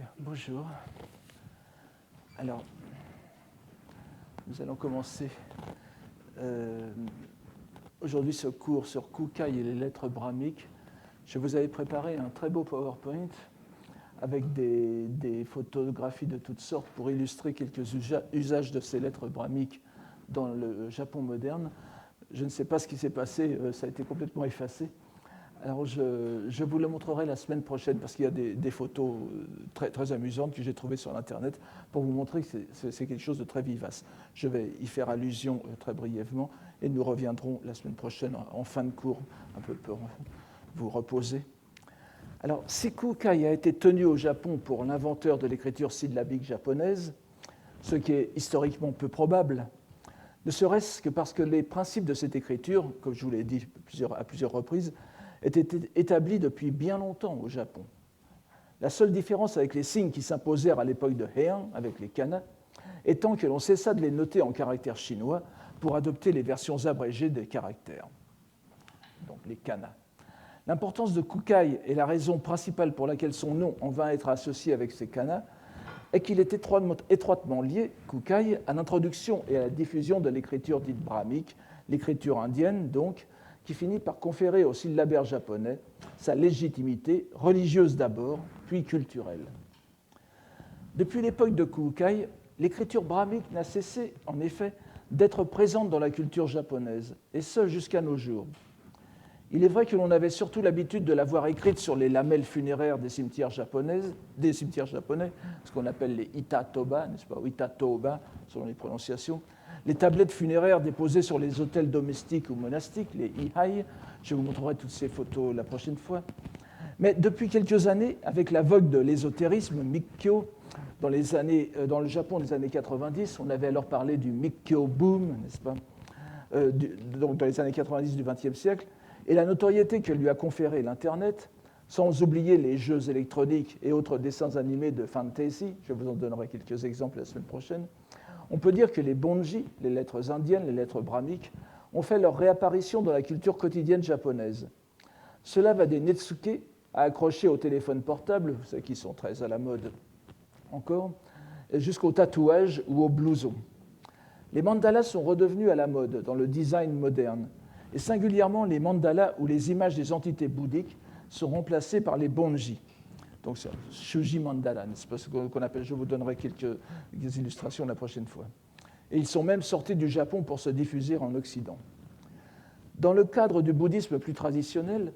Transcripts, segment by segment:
Bien, bonjour. Alors, nous allons commencer aujourd'hui ce cours sur Kukai et les lettres brahmiques. Je vous avais préparé un très beau PowerPoint avec des photographies de toutes sortes pour illustrer quelques usages de ces lettres brahmiques dans le Japon moderne. Je ne sais pas ce qui s'est passé, ça a été complètement effacé. Alors, je vous le montrerai la semaine prochaine parce qu'il y a des photos très, très amusantes que j'ai trouvées sur Internet pour vous montrer que c'est quelque chose de très vivace. Je vais y faire allusion très brièvement et nous reviendrons la semaine prochaine en fin de cours, un peu pour vous reposer. Alors, si Kukai a été tenu au Japon pour l'inventeur de l'écriture syllabique japonaise, ce qui est historiquement peu probable, ne serait-ce que parce que les principes de cette écriture, comme je vous l'ai dit à plusieurs reprises, était établi depuis bien longtemps au Japon. La seule différence avec les signes qui s'imposèrent à l'époque de Heian, avec les kana, étant que l'on cessa de les noter en caractères chinois pour adopter les versions abrégées des caractères, donc les kana. L'importance de Kukai et la raison principale pour laquelle son nom en vint être associé avec ces kana est qu'il est étroitement lié, Kukai, à l'introduction et à la diffusion de l'écriture dite brahmique, l'écriture indienne donc, qui finit par conférer au syllabaire japonais sa légitimité, religieuse d'abord, puis culturelle. Depuis l'époque de Kukai, l'écriture brahmique n'a cessé, en effet, d'être présente dans la culture japonaise, et ce jusqu'à nos jours. Il est vrai que l'on avait surtout l'habitude de la voir écrite sur les lamelles funéraires des cimetières japonais, ce qu'on appelle les itatoba, n'est-ce pas, ou itatoba, selon les prononciations, les tablettes funéraires déposées sur les autels domestiques ou monastiques, les ihai. Je vous montrerai toutes ces photos la prochaine fois. Mais depuis quelques années, avec la vogue de l'ésotérisme, Mikkyo, dans le Japon des années 90, on avait alors parlé du Mikkyo boom, n'est-ce pas, donc dans les années 90 du XXe siècle, et la notoriété que lui a conférée l'Internet, sans oublier les jeux électroniques et autres dessins animés de fantasy, je vous en donnerai quelques exemples la semaine prochaine, on peut dire que les bonji, les lettres indiennes, les lettres brahmiques, ont fait leur réapparition dans la culture quotidienne japonaise. Cela va des netsuke à accrocher au téléphone portable, ceux qui sont très à la mode encore, jusqu'au tatouage ou au blouson. Les mandalas sont redevenus à la mode dans le design moderne, et singulièrement les mandalas où les images des entités bouddhiques sont remplacées par les bonji. Donc c'est Shuji Mandala, c'est ce qu'on appelle, je vous donnerai quelques illustrations la prochaine fois. Et ils sont même sortis du Japon pour se diffuser en Occident. Dans le cadre du bouddhisme plus traditionnel,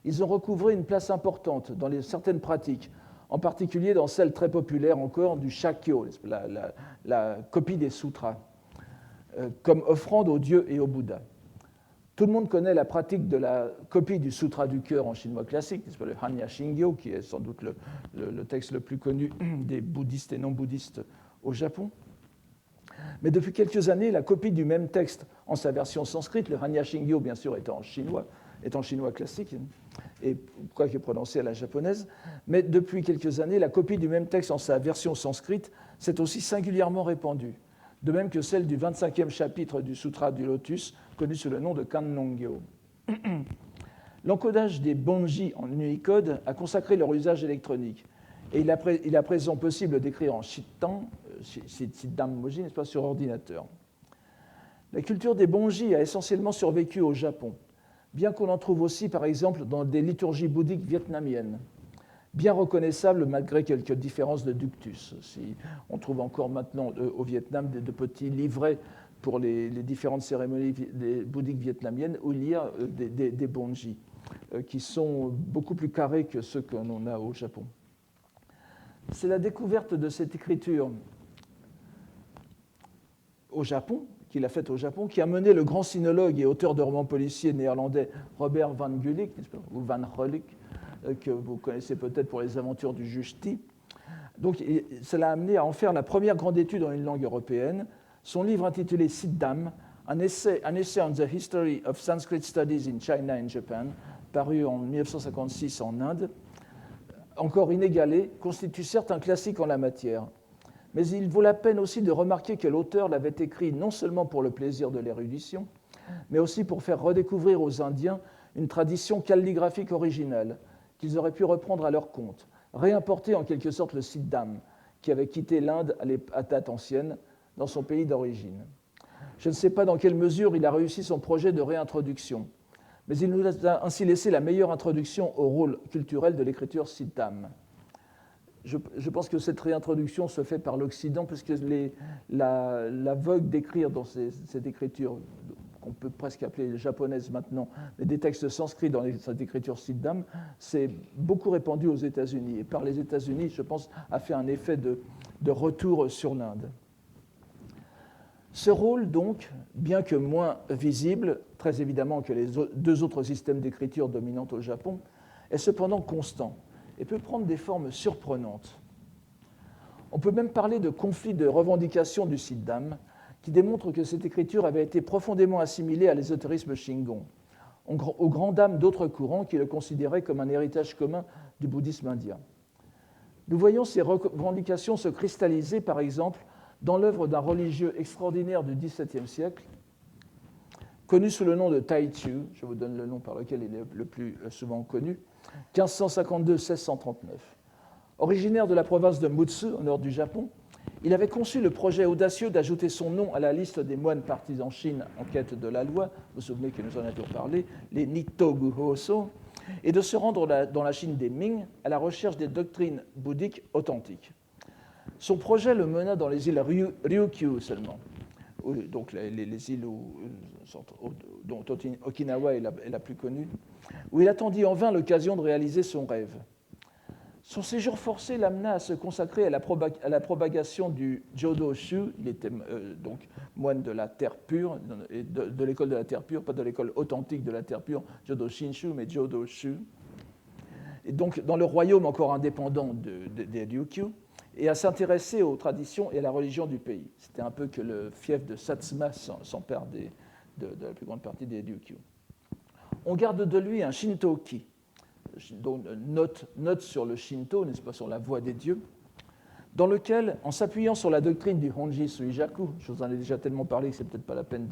ils ont recouvré une place importante dans certaines pratiques, en particulier dans celle très populaire encore du Shakyo, la copie des sutras, comme offrande aux dieux et au Bouddha. Tout le monde connaît la pratique de la copie du Sutra du cœur en chinois classique, le Hanya Shingyo, qui est sans doute le texte le plus connu des bouddhistes et non-bouddhistes au Japon. Mais depuis quelques années, la copie du même texte en sa version sanskrite, le Hanya Shingyo bien sûr est en chinois classique, et quoique prononcé à la japonaise, mais depuis quelques années, la copie du même texte en sa version sanskrite s'est aussi singulièrement répandue, de même que celle du 25e chapitre du Sutra du Lotus, connu sous le nom de Kannongyo. L'encodage des bonji en Unicode a consacré leur usage électronique, et il est à présent possible d'écrire en Shittan-moji, n'est-ce pas, sur ordinateur. La culture des bonji a essentiellement survécu au Japon, bien qu'on en trouve aussi, par exemple, dans des liturgies bouddhiques vietnamiennes, bien reconnaissables malgré quelques différences de ductus. On trouve encore maintenant au Vietnam de petits livrets pour les différentes cérémonies bouddhiques vietnamiennes où il y a des bonji qui sont beaucoup plus carrés que ceux qu'on a au Japon. C'est la découverte de cette écriture au Japon, qu'il a faite au Japon, qui a mené le grand sinologue et auteur de romans policiers néerlandais Robert van Gulik, ou Van Gulik, que vous connaissez peut-être pour les aventures du juge T. Donc, cela a amené à en faire la première grande étude en une langue européenne. Son livre intitulé Siddham, un essai on the history of Sanskrit studies in China and Japan, paru en 1956 en Inde, encore inégalé, constitue certes un classique en la matière. Mais il vaut la peine aussi de remarquer que l'auteur l'avait écrit non seulement pour le plaisir de l'érudition, mais aussi pour faire redécouvrir aux Indiens une tradition calligraphique originale qu'ils auraient pu reprendre à leur compte, réimporter en quelque sorte le siddham, qui avait quitté l'Inde à date ancienne, dans son pays d'origine. Je ne sais pas dans quelle mesure il a réussi son projet de réintroduction, mais il nous a ainsi laissé la meilleure introduction au rôle culturel de l'écriture siddham. Je pense que cette réintroduction se fait par l'Occident, puisque la vogue d'écrire dans cette écriture, qu'on peut presque appeler japonaise maintenant, mais des textes sanscrits dans cette écriture siddham, c'est beaucoup répandu aux États-Unis. Et par les États-Unis, je pense, a fait un effet de retour sur l'Inde. Ce rôle, donc, bien que moins visible, très évidemment que les deux autres systèmes d'écriture dominants au Japon, est cependant constant et peut prendre des formes surprenantes. On peut même parler de conflit de revendication du siddham, qui démontre que cette écriture avait été profondément assimilée à l'ésotérisme Shingon, aux grandes dames d'autres courants qui le considéraient comme un héritage commun du bouddhisme indien. Nous voyons ces revendications se cristalliser, par exemple, dans l'œuvre d'un religieux extraordinaire du XVIIe siècle, connu sous le nom de Taichu, je vous donne le nom par lequel il est le plus souvent connu, 1552-1639. Originaire de la province de Mutsu, au nord du Japon, il avait conçu le projet audacieux d'ajouter son nom à la liste des moines partis en Chine en quête de la loi, vous vous souvenez que nous en avions parlé, les Nittogu Hoso, et de se rendre dans la Chine des Ming à la recherche des doctrines bouddhiques authentiques. Son projet le mena dans les îles Ryukyu seulement, donc les îles dont Okinawa est la plus connue, où il attendit en vain l'occasion de réaliser son rêve. Son séjour forcé l'amena à se consacrer à la propagation du Jodoshu, il était donc moine de la terre pure, de l'école de la terre pure, pas de l'école authentique de la terre pure, Jodoshinshu, mais Jodoshu, et donc dans le royaume encore indépendant des Ryukyu, et à s'intéresser aux traditions et à la religion du pays. C'était un peu que le fief de Satsuma s'empare de la plus grande partie des Ryukyu. On garde de lui un Shinto-ki, donc note sur le Shinto, n'est-ce pas, sur la voie des dieux, dans lequel, en s'appuyant sur la doctrine du Honji Suijaku, je vous en ai déjà tellement parlé que c'est peut-être pas la peine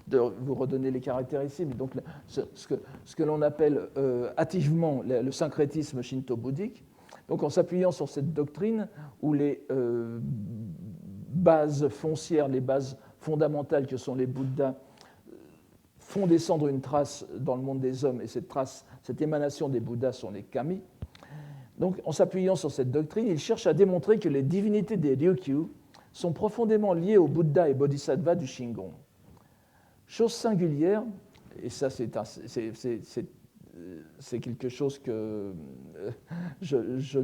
de vous redonner les caractères ici, mais donc ce que l'on appelle hâtivement le syncrétisme shinto-bouddhique, donc en s'appuyant sur cette doctrine où les bases foncières, les bases fondamentales que sont les Bouddhas, font descendre une trace dans le monde des hommes, et cette émanation des Bouddhas sont les kami. Donc, en s'appuyant sur cette doctrine, il cherche à démontrer que les divinités des Ryukyu sont profondément liées aux Bouddhas et Bodhisattvas du Shingon. Chose singulière, et ça c'est quelque chose que je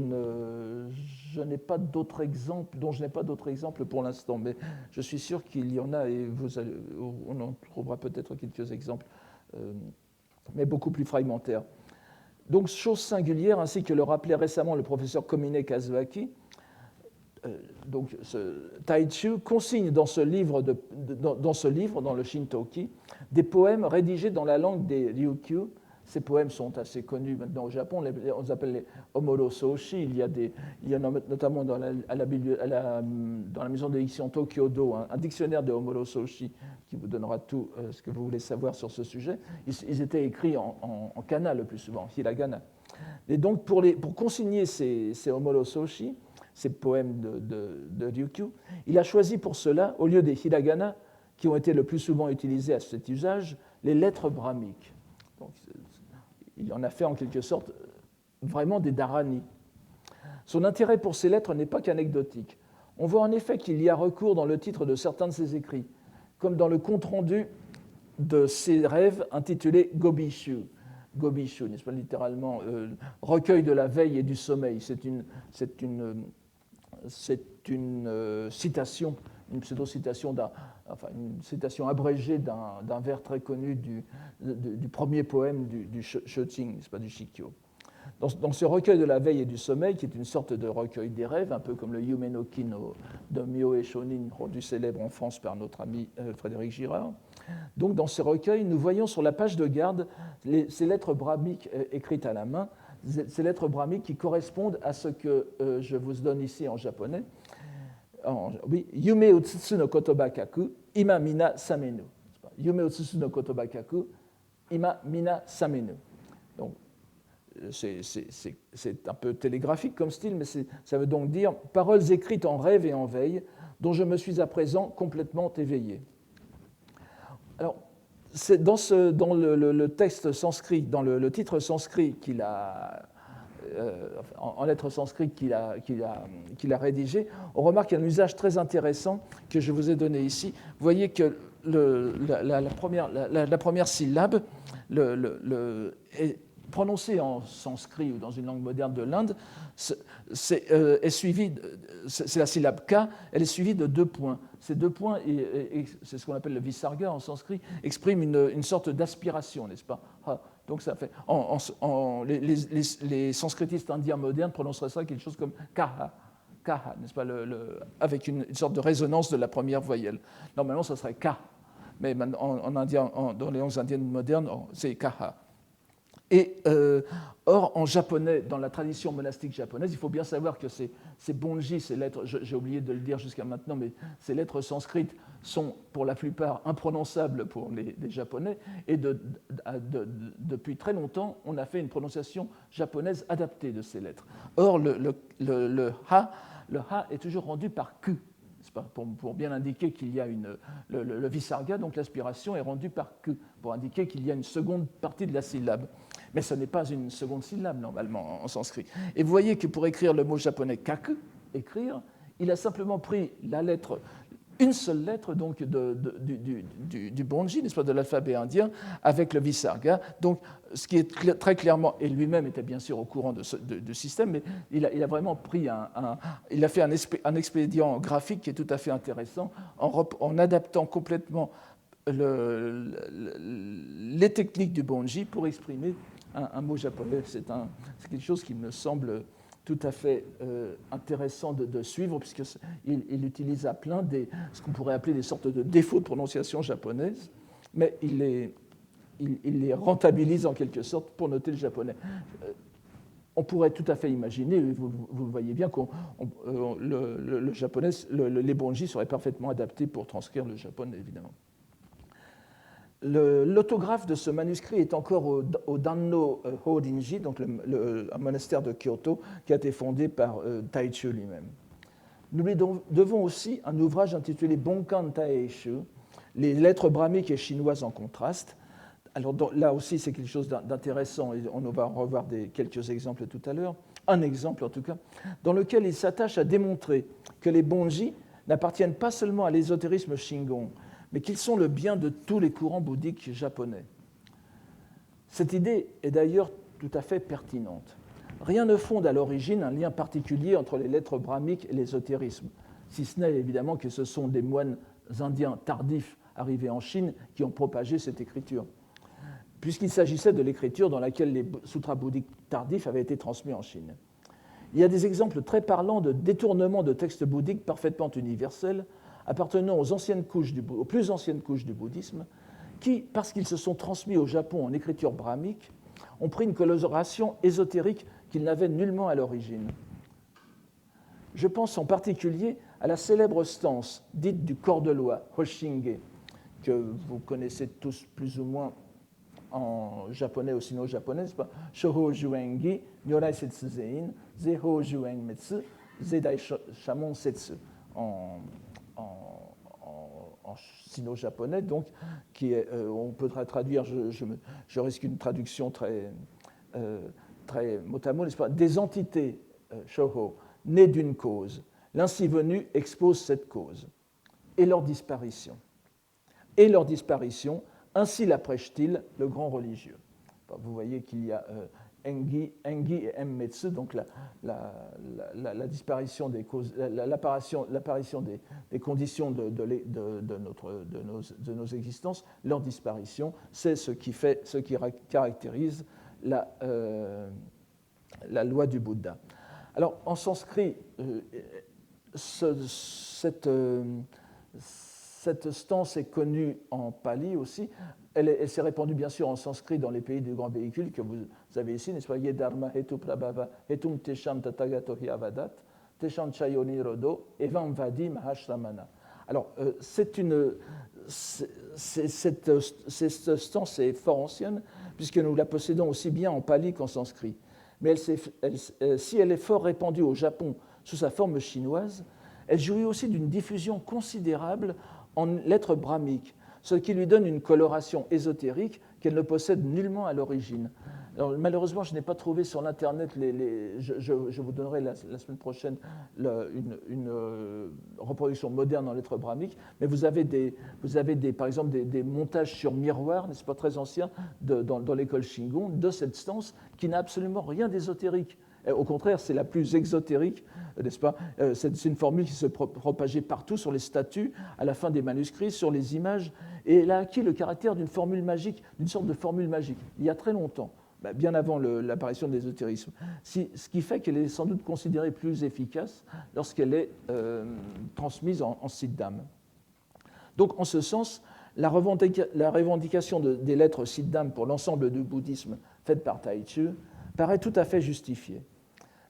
n'ai pas d'autres exemples, dont je n'ai pas d'autres exemples pour l'instant, mais je suis sûr qu'il y en a, et on en trouvera peut-être quelques exemples, mais beaucoup plus fragmentaires. Donc, chose singulière, ainsi que le rappelait récemment le professeur Komine Kazuaki, donc Taichu consigne dans ce livre, dans le Shinto-ki, des poèmes rédigés dans la langue des Ryukyu. Ces poèmes sont assez connus maintenant au Japon, on les appelle les Omoro Soshi. Il y en a notamment dans la maison d'édition Tokyo-do un dictionnaire de Omoro Soshi qui vous donnera tout ce que vous voulez savoir sur ce sujet. Ils étaient écrits en kana le plus souvent, en hiragana. Et donc pour consigner ces Omoro Soshi, ces poèmes de Ryukyu, il a choisi pour cela, au lieu des hiragana, qui ont été le plus souvent utilisés à cet usage, les lettres brahmiques. Donc, il en a fait en quelque sorte vraiment des dharani. Son intérêt pour ces lettres n'est pas qu'anecdotique. On voit en effet qu'il y a recours dans le titre de certains de ses écrits, comme dans le compte-rendu de ses rêves intitulé Gobishu. Gobishu, n'est-ce pas, littéralement recueil de la veille et du sommeil. C'est une citation, une pseudo-citation, une citation abrégée d'un vers très connu du premier poème du Shōjin, n'est-ce pas, du Shikyo. Dans ce recueil de la veille et du sommeil, qui est une sorte de recueil des rêves, un peu comme le Yume no Ki de Myoe Shonin, rendu célèbre en France par notre ami Frédéric Girard. Donc, dans ce recueil, nous voyons sur la page de garde ces lettres brahmiques écrites à la main, ces lettres brahmiques qui correspondent à ce que je vous donne ici en japonais. Oui, Yume utsutsu no kotoba kaku, ima mina samenu. Yume utsutsu no kotoba kaku, ima mina samenu. Donc, c'est un peu télégraphique comme style, mais ça veut donc dire « paroles écrites en rêve et en veille, dont je me suis à présent complètement éveillé ». Alors, dans le texte sanskrit, dans le titre sanskrit qu'il a, en lettres sanskrites qu'il a rédigé, on remarque qu'il y a un usage très intéressant que je vous ai donné ici. Vous voyez que la première syllabe est prononcée en sanskrit ou dans une langue moderne de l'Inde, c'est la syllabe K, elle est suivie de 2 points. Ces 2 points, et c'est ce qu'on appelle le visarga en sanskrit, expriment une sorte d'aspiration, n'est-ce pas? Donc ça fait, les sanskritistes indiens modernes prononceraient ça quelque chose comme kaha, kaha, n'est-ce pas, avec une sorte de résonance de la première voyelle. Normalement, ça serait ka, mais dans les langues indiennes modernes, c'est kaha. Et or, en japonais, dans la tradition monastique japonaise, il faut bien savoir que ces bonji, ces lettres, j'ai oublié de le dire jusqu'à maintenant, mais ces lettres sanskrites sont pour la plupart imprononçables pour les Japonais, et depuis très longtemps, on a fait une prononciation japonaise adaptée de ces lettres. Or, le ha est toujours rendu par ku, pour bien indiquer qu'il y a le visarga, donc l'aspiration, est rendu par ku, pour indiquer qu'il y a une seconde partie de la syllabe. Mais ce n'est pas une seconde syllabe, normalement, en sanskrit. Et vous voyez que pour écrire le mot japonais kaku, écrire, il a simplement pris une seule lettre donc, du bonji, n'est-ce pas, de l'alphabet indien, avec le visarga. Donc, ce qui est très clairement, et lui-même était bien sûr au courant du système, mais il a vraiment pris il a fait un expédient graphique qui est tout à fait intéressant, en adaptant complètement les techniques du bonji pour exprimer un mot japonais. C'est quelque chose qui me semble tout à fait intéressant de suivre, puisqu'il utilise à plein ce qu'on pourrait appeler des sortes de défauts de prononciation japonaise, mais il les rentabilise en quelque sorte pour noter le japonais. On pourrait tout à fait imaginer, vous voyez bien que le japonais, les bonji seraient parfaitement adaptés pour transcrire le japonais, évidemment. L'autographe de ce manuscrit est encore au Danno Horinji, donc un monastère de Kyoto, qui a été fondé par Taichu lui-même. Nous lui devons aussi un ouvrage intitulé Bonkan Taeishu, les lettres brahmiques et chinoises en contraste. Alors là aussi, c'est quelque chose d'intéressant, et on va en revoir quelques exemples tout à l'heure. Un exemple en tout cas, dans lequel il s'attache à démontrer que les bonji n'appartiennent pas seulement à l'ésotérisme Shingon, mais qu'ils sont le bien de tous les courants bouddhiques japonais. Cette idée est d'ailleurs tout à fait pertinente. Rien ne fonde à l'origine un lien particulier entre les lettres brahmiques et l'ésotérisme, si ce n'est évidemment que ce sont des moines indiens tardifs arrivés en Chine qui ont propagé cette écriture, puisqu'il s'agissait de l'écriture dans laquelle les sutras bouddhiques tardifs avaient été transmis en Chine. Il y a des exemples très parlants de détournements de textes bouddhiques parfaitement universels, appartenant aux plus anciennes couches du bouddhisme, qui, parce qu'ils se sont transmis au Japon en écriture brahmique, ont pris une coloration ésotérique qu'ils n'avaient nullement à l'origine. Je pense en particulier à la célèbre stance dite du corps de loi, Hoshinge, que vous connaissez tous plus ou moins en japonais ou sino-japonais, Shoho Juengi, Nyorai Setsu Zein, Zeho Juen Metsu, Zedai Shamon Setsu, en sino-japonais, donc, on peut traduire, je risque une traduction très mot à mot, n'est-ce pas, des entités, shoho, nées d'une cause. L'ainsi venu expose cette cause et leur disparition. Et leur disparition, ainsi la prêche-t-il, le grand religieux. Enfin, vous voyez qu'il y a Engi et Emmetsu, donc la disparition des causes, l'apparition des conditions de nos existences, leur disparition, c'est ce qui caractérise la loi du Bouddha. Alors, en sanskrit, cette stance est connue en pali aussi. Elle s'est répandue bien sûr en sanskrit dans les pays du grand véhicule que vous avez ici, n'est-ce pas? Yedharma hetu prabhava hetum tesham tatagato hi avadat tesham chayoni rodo evam vadi mahashramana. Alors, cette stance est fort ancienne, puisque nous la possédons aussi bien en pali qu'en sanskrit. Mais si elle est fort répandue au Japon sous sa forme chinoise, elle jouit aussi d'une diffusion considérable en lettres brahmiques, ce qui lui donne une coloration ésotérique qu'elle ne possède nullement à l'origine. Alors, malheureusement, je n'ai pas trouvé sur l'Internet, je vous donnerai la semaine prochaine une reproduction moderne en lettres brahmiques, mais vous avez par exemple des montages sur miroir, n'est-ce pas, très anciens, dans l'école Shingon, de cette stance qui n'a absolument rien d'ésotérique. Au contraire, c'est la plus exotérique, n'est-ce pas? C'est une formule qui se propageait partout, sur les statues, à la fin des manuscrits, sur les images, et elle a acquis le caractère d'une formule magique, d'une sorte de formule magique, il y a très longtemps, bien avant l'apparition de l'ésotérisme. Ce qui fait qu'elle est sans doute considérée plus efficace lorsqu'elle est transmise en siddham. Donc, en ce sens, la revendication des lettres siddham pour l'ensemble du bouddhisme fait par Taichu paraît tout à fait justifiée.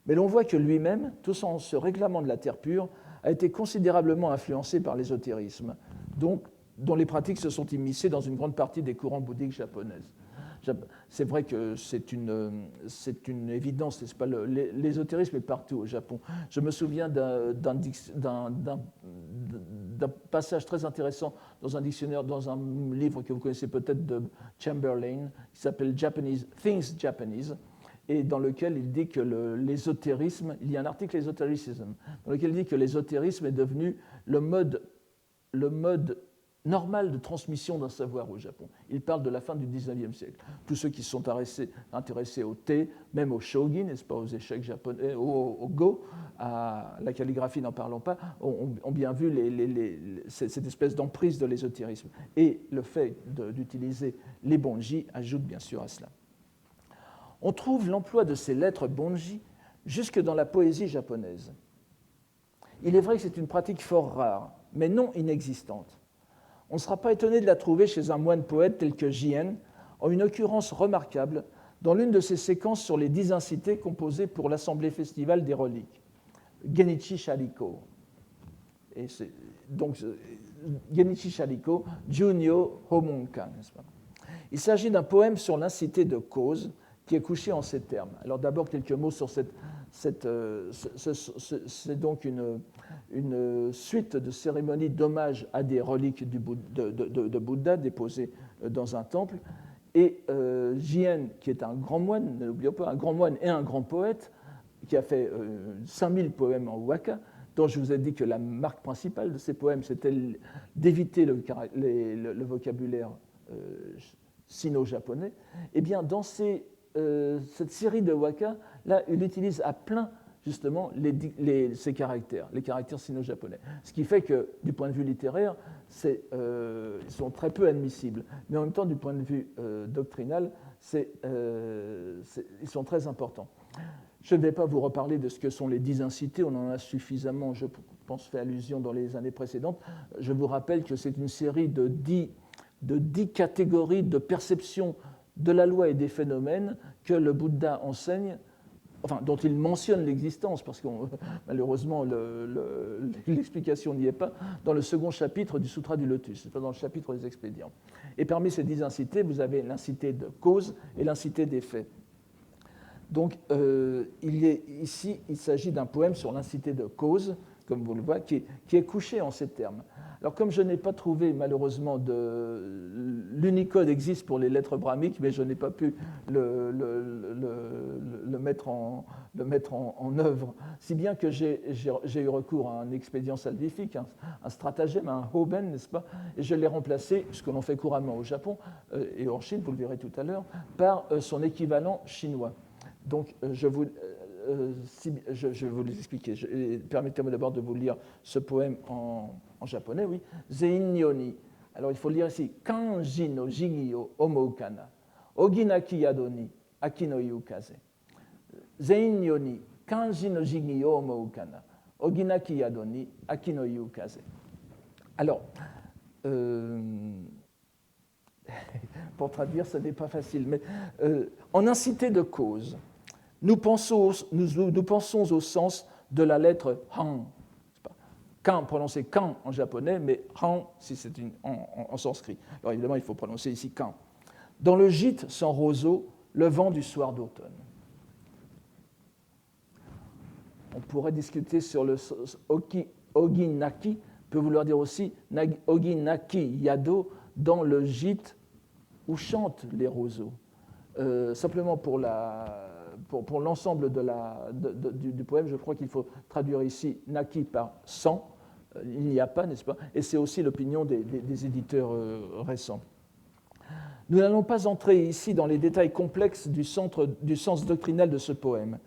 Mais l'on voit que lui-même, tout en se réclamant de la terre pure, a été considérablement influencé par l'ésotérisme, dont les pratiques se sont immiscées dans une grande partie des courants bouddhiques japonaises. C'est vrai que c'est une évidence, n'est-ce pas? L'ésotérisme est partout au Japon. Je me souviens d'un passage très intéressant dans un dictionnaire, dans un livre que vous connaissez peut-être de Chamberlain, qui s'appelle Things Japanese, et dans lequel il dit que l'ésotérisme, il y a un article Esotericism, dans lequel il dit que l'ésotérisme est devenu le mode normal de transmission d'un savoir au Japon. Il parle de la fin du XIXe siècle. Tous ceux qui sont intéressés au thé, même au shogi, n'est-ce pas, aux échecs japonais, au go, à la calligraphie, n'en parlons pas, ont bien vu cette espèce d'emprise de l'ésotérisme. Et le fait d'utiliser les bonji ajoute bien sûr à cela. On trouve l'emploi de ces lettres bonji jusque dans la poésie japonaise. Il est vrai que c'est une pratique fort rare, mais non inexistante. On ne sera pas étonné de la trouver chez un moine poète tel que Jien, en une occurrence remarquable dans l'une de ses séquences sur les 10 incités composées pour l'Assemblée festivale des reliques, Genichi Shariko. Et donc, Genichi Shariko, Junyo Homonkan, n'est-ce pas? Il s'agit d'un poème sur l'incité de cause qui est couché en ces termes. Alors d'abord, quelques mots sur c'est donc une suite de cérémonies d'hommage à des reliques de Bouddha déposées dans un temple. Et Jien, qui est un grand moine, n'oublions pas, un grand moine et un grand poète, qui a fait 5000 poèmes en waka, dont je vous ai dit que la marque principale de ces poèmes, c'était d'éviter le vocabulaire sino-japonais. Eh bien, dans cette série de waka, là, il utilise à plein justement ces caractères, les caractères sino-japonais. Ce qui fait que, du point de vue littéraire, ils sont très peu admissibles. Mais en même temps, du point de vue doctrinal, ils sont très importants. Je ne vais pas vous reparler de ce que sont les 10 incités, on en a suffisamment, je pense, fait allusion dans les années précédentes. Je vous rappelle que c'est une série de 10 catégories de perception de la loi et des phénomènes que le Bouddha enseigne, enfin, dont il mentionne l'existence, parce que malheureusement l'explication n'y est pas, dans le second chapitre du Sutra du Lotus, dans le chapitre des expédients. Et parmi ces 10 incités, vous avez l'incité de cause et l'incité des faits. Donc, ici, il s'agit d'un poème sur l'incité de cause, comme vous le voyez, qui est couché en ces termes. Alors, comme je n'ai pas trouvé, malheureusement, l'Unicode existe pour les lettres brahmiques, mais je n'ai pas pu le mettre en œuvre, si bien que j'ai eu recours à un expédient salvifique, un stratagème, un hoben, n'est-ce pas, et je l'ai remplacé, ce que l'on fait couramment au Japon et en Chine, vous le verrez tout à l'heure, par son équivalent chinois. Donc, je vais vous l'expliquer. Permettez-moi d'abord de vous lire ce poème en japonais, oui. Zein-nyoni. Alors, il faut le lire ici. Kanji no jigi o omou kana. Oginaki yado ni aki no yukaze. Zein-nyoni. Kanji no jigi o omou kana. Oginaki yado ni aki no yukaze. Alors, pour traduire, ce n'est pas facile, mais en incité de cause, nous pensons au sens de la lettre han. Kan, prononcé kan en japonais, mais han si c'est en sanskrit. Alors évidemment, il faut prononcer ici kan. Dans le gîte sans roseau, le vent du soir d'automne. On pourrait discuter sur le oginaki, peut vouloir dire aussi oginaki yado, dans le gîte où chantent les roseaux. Simplement pour l'ensemble du poème, je crois qu'il faut traduire ici naki par sans. Il n'y a pas, n'est-ce pas? Et c'est aussi l'opinion des éditeurs récents. Nous n'allons pas entrer ici dans les détails complexes du sens doctrinal de ce poème,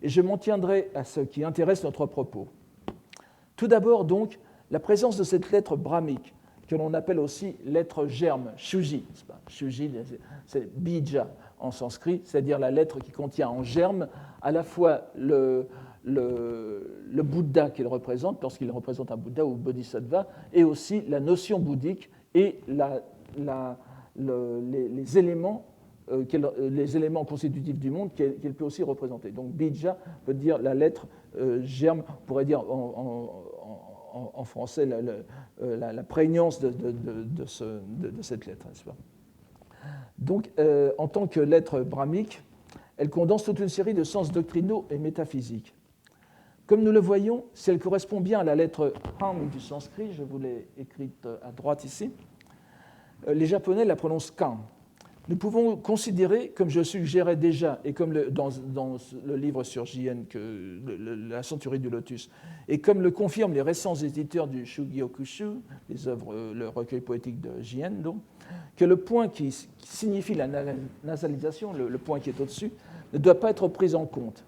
et je m'en tiendrai à ce qui intéresse notre propos. Tout d'abord, donc, la présence de cette lettre brahmique, que l'on appelle aussi lettre germe, shuji. Shuji, c'est bija en sanskrit, c'est-à-dire la lettre qui contient en germe à la fois le Bouddha qu'il représente, parce qu'il représente un Bouddha ou bodhisattva, et aussi la notion bouddhique et les éléments constitutifs du monde qu'elle peut aussi représenter. Donc bija veut dire la lettre germe, on pourrait dire en français la prégnance de cette lettre. N'est-ce pas? Donc, en tant que lettre brahmique, elle condense toute une série de sens doctrinaux et métaphysiques. Comme nous le voyons, si elle correspond bien à la lettre Han du sanskrit, je vous l'ai écrite à droite ici, les Japonais la prononcent kan. Nous pouvons considérer, comme je suggérais déjà, et comme dans le livre sur Jien, la centurie du lotus, et comme le confirment les récents éditeurs du Shugyokushu, le recueil poétique de Jien, donc, que le point qui signifie la nasalisation, le point qui est au-dessus, ne doit pas être pris en compte.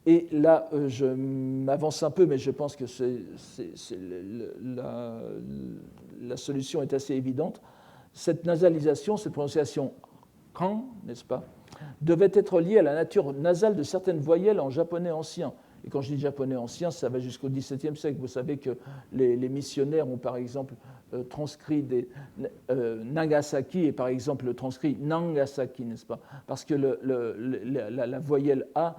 Et là, je m'avance un peu, mais je pense que la solution est assez évidente. Cette nasalisation, cette prononciation kan, n'est-ce pas, devait être liée à la nature nasale de certaines voyelles en japonais ancien. Et quand je dis japonais ancien, ça va jusqu'au XVIIe siècle. Vous savez que les missionnaires ont par exemple transcrit Nagasaki et par exemple transcrit Nangasaki, n'est-ce pas? Parce que la voyelle A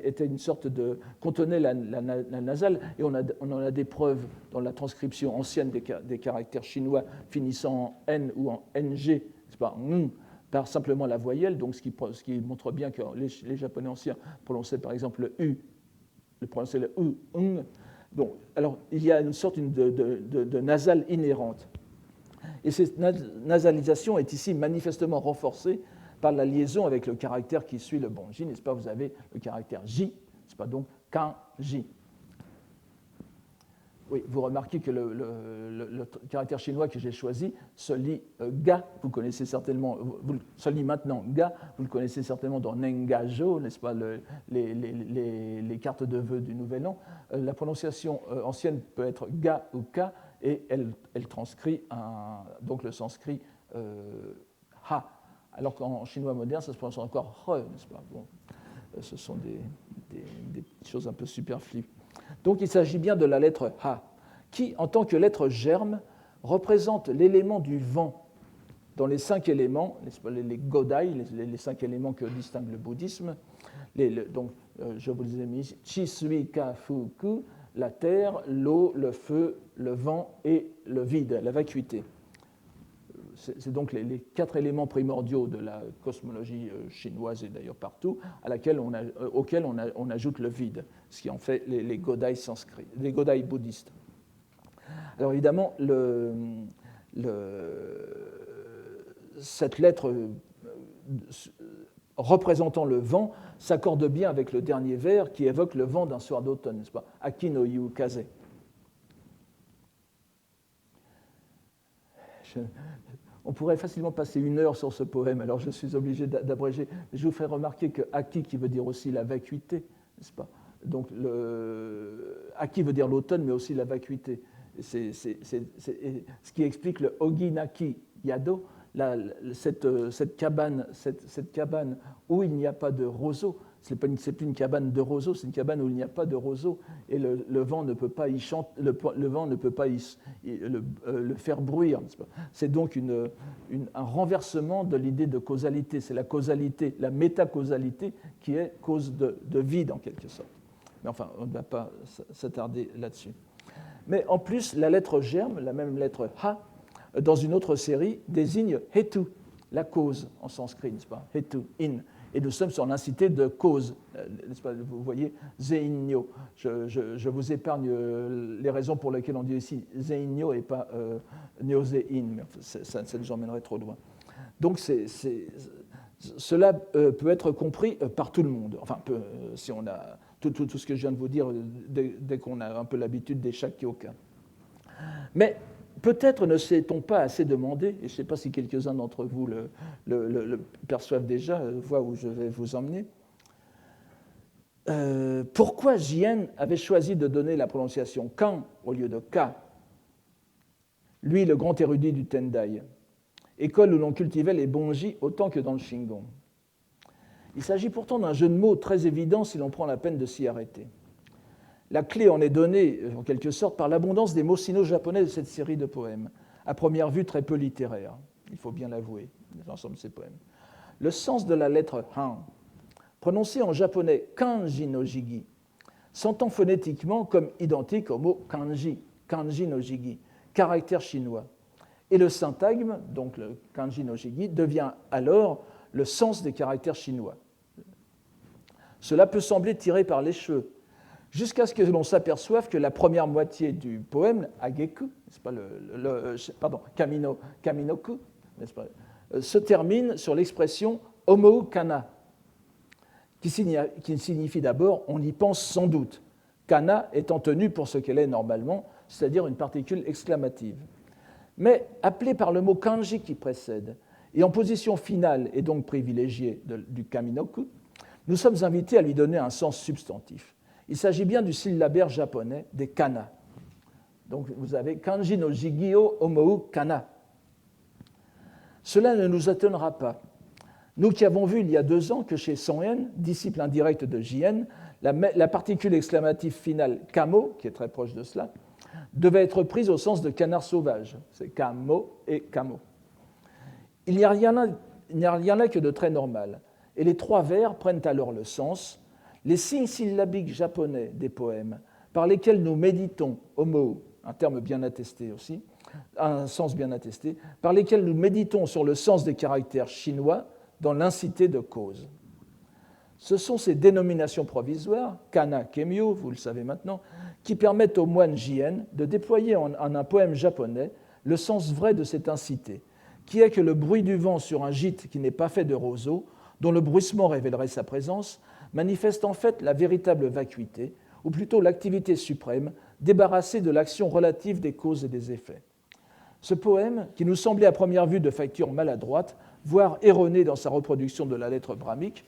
était une sorte de contenait la nasale, et on en a des preuves dans la transcription ancienne des caractères chinois finissant en N ou en NG, c'est pas par simplement la voyelle, donc ce qui montre bien que les Japonais anciens prononçaient par exemple le U, prononçaient le U, Bon, alors il y a une sorte de nasale inhérente. Et cette nasalisation est ici manifestement renforcée par la liaison avec le caractère qui suit le bonji, n'est-ce pas? Vous avez le caractère J, n'est-ce pas? Donc kanji. Oui, vous remarquez que le caractère chinois que j'ai choisi se lit ga, vous connaissez certainement, se lit maintenant ga, vous le connaissez certainement dans Nengajo, n'est-ce pas, les cartes de vœux du Nouvel An. La prononciation ancienne peut être ga ou ka, et elle transcrit donc le sanskrit ha. Alors qu'en chinois moderne, ça se prononce encore he, n'est-ce pas? Bon, ce sont des choses un peu superflues. Donc il s'agit bien de la lettre ha, qui, en tant que lettre germe, représente l'élément du vent dans les 5 éléments, les godai, les 5 éléments que distingue le bouddhisme. Donc, je vous les ai mis, chi, sui, ka, fu, ku, la terre, l'eau, le feu, le vent et le vide, la vacuité. C'est donc les 4 éléments primordiaux de la cosmologie chinoise et d'ailleurs partout, auxquels on ajoute le vide, ce qui en fait les godai sanskrits, les godai bouddhistes. Alors évidemment, cette lettre représentant le vent s'accorde bien avec le dernier vers qui évoque le vent d'un soir d'automne, n'est-ce pas? Aki no yu kaze. On pourrait facilement passer 1 heure sur ce poème, alors je suis obligé d'abréger. Je vous ferai remarquer que Aki, qui veut dire aussi la vacuité, n'est-ce pas? Donc, Aki veut dire l'automne, mais aussi la vacuité. C'est ce qui explique le Oginaki Yado, cette cabane où il n'y a pas de roseau. C'est plus une cabane de roseaux, c'est une cabane où il n'y a pas de roseaux, et le vent ne peut pas le vent ne peut pas le faire bruire. C'est donc un renversement de l'idée de causalité. C'est la causalité, la métacausalité qui est cause de vide en quelque sorte. Mais enfin, on ne va pas s'attarder là-dessus. Mais en plus, la lettre germe, la même lettre ha, dans une autre série, désigne hetu, la cause en sanskrit, n'est-ce pas? Hetu, in. Et nous sommes sur l'incité de cause, n'est-ce pas? Vous voyez, zeinyo. Je vous épargne les raisons pour lesquelles on dit ici zeinyo et pas neozein, mais ça nous emmènerait trop loin. Donc cela peut être compris par tout le monde. Enfin, si on a tout ce que je viens de vous dire, dès qu'on a un peu l'habitude des shakyoka. Mais peut-être ne s'est-on pas assez demandé, et je ne sais pas si quelques-uns d'entre vous le perçoivent déjà, voient où je vais vous emmener, pourquoi Jien avait choisi de donner la prononciation Kan au lieu de Ka, lui le grand érudit du Tendai, école où l'on cultivait les bonji autant que dans le Shingon. Il s'agit pourtant d'un jeu de mots très évident si l'on prend la peine de s'y arrêter. La clé en est donnée, en quelque sorte, par l'abondance des mots sino-japonais de cette série de poèmes, à première vue très peu littéraires, il faut bien l'avouer, l'ensemble de ces poèmes. Le sens de la lettre Han, prononcé en japonais kanji no jigi, s'entend phonétiquement comme identique au mot kanji, kanji no jigi, caractère chinois. Et le syntagme, donc le kanji no jigi, devient alors le sens des caractères chinois. Cela peut sembler tiré par les cheveux, jusqu'à ce que l'on s'aperçoive que la première moitié du poème, Ageku, n'est-ce pas, Kaminoku, n'est-ce pas, se termine sur l'expression Omou kana, qui signifie d'abord on y pense sans doute, kana étant tenue pour ce qu'elle est normalement, c'est-à-dire une particule exclamative. Mais appelée par le mot kanji qui précède, et en position finale et donc privilégiée du kaminoku, nous sommes invités à lui donner un sens substantif. Il s'agit bien du syllabaire japonais des kana. Donc vous avez kanji no jigio omou kana. Cela ne nous étonnera pas. Nous qui avons vu il y a 2 ans que chez Son-en, disciple indirect de Jien, la particule exclamative finale kamo, qui est très proche de cela, devait être prise au sens de canard sauvage. C'est kamo et kamo. Il n'y a rien là que de très normal. Et les 3 vers prennent alors le sens. Les signes syllabiques japonais des poèmes par lesquels nous méditons, homo, un terme bien attesté aussi, un sens bien attesté, par lesquels nous méditons sur le sens des caractères chinois dans l'incité de cause. Ce sont ces dénominations provisoires, kana, kemyo, vous le savez maintenant, qui permettent au moine Jien de déployer en un poème japonais le sens vrai de cette incité, qui est que le bruit du vent sur un gîte qui n'est pas fait de roseaux, dont le bruissement révélerait sa présence, manifeste en fait la véritable vacuité, ou plutôt l'activité suprême, débarrassée de l'action relative des causes et des effets. Ce poème, qui nous semblait à première vue de facture maladroite, voire erronée dans sa reproduction de la lettre brahmique,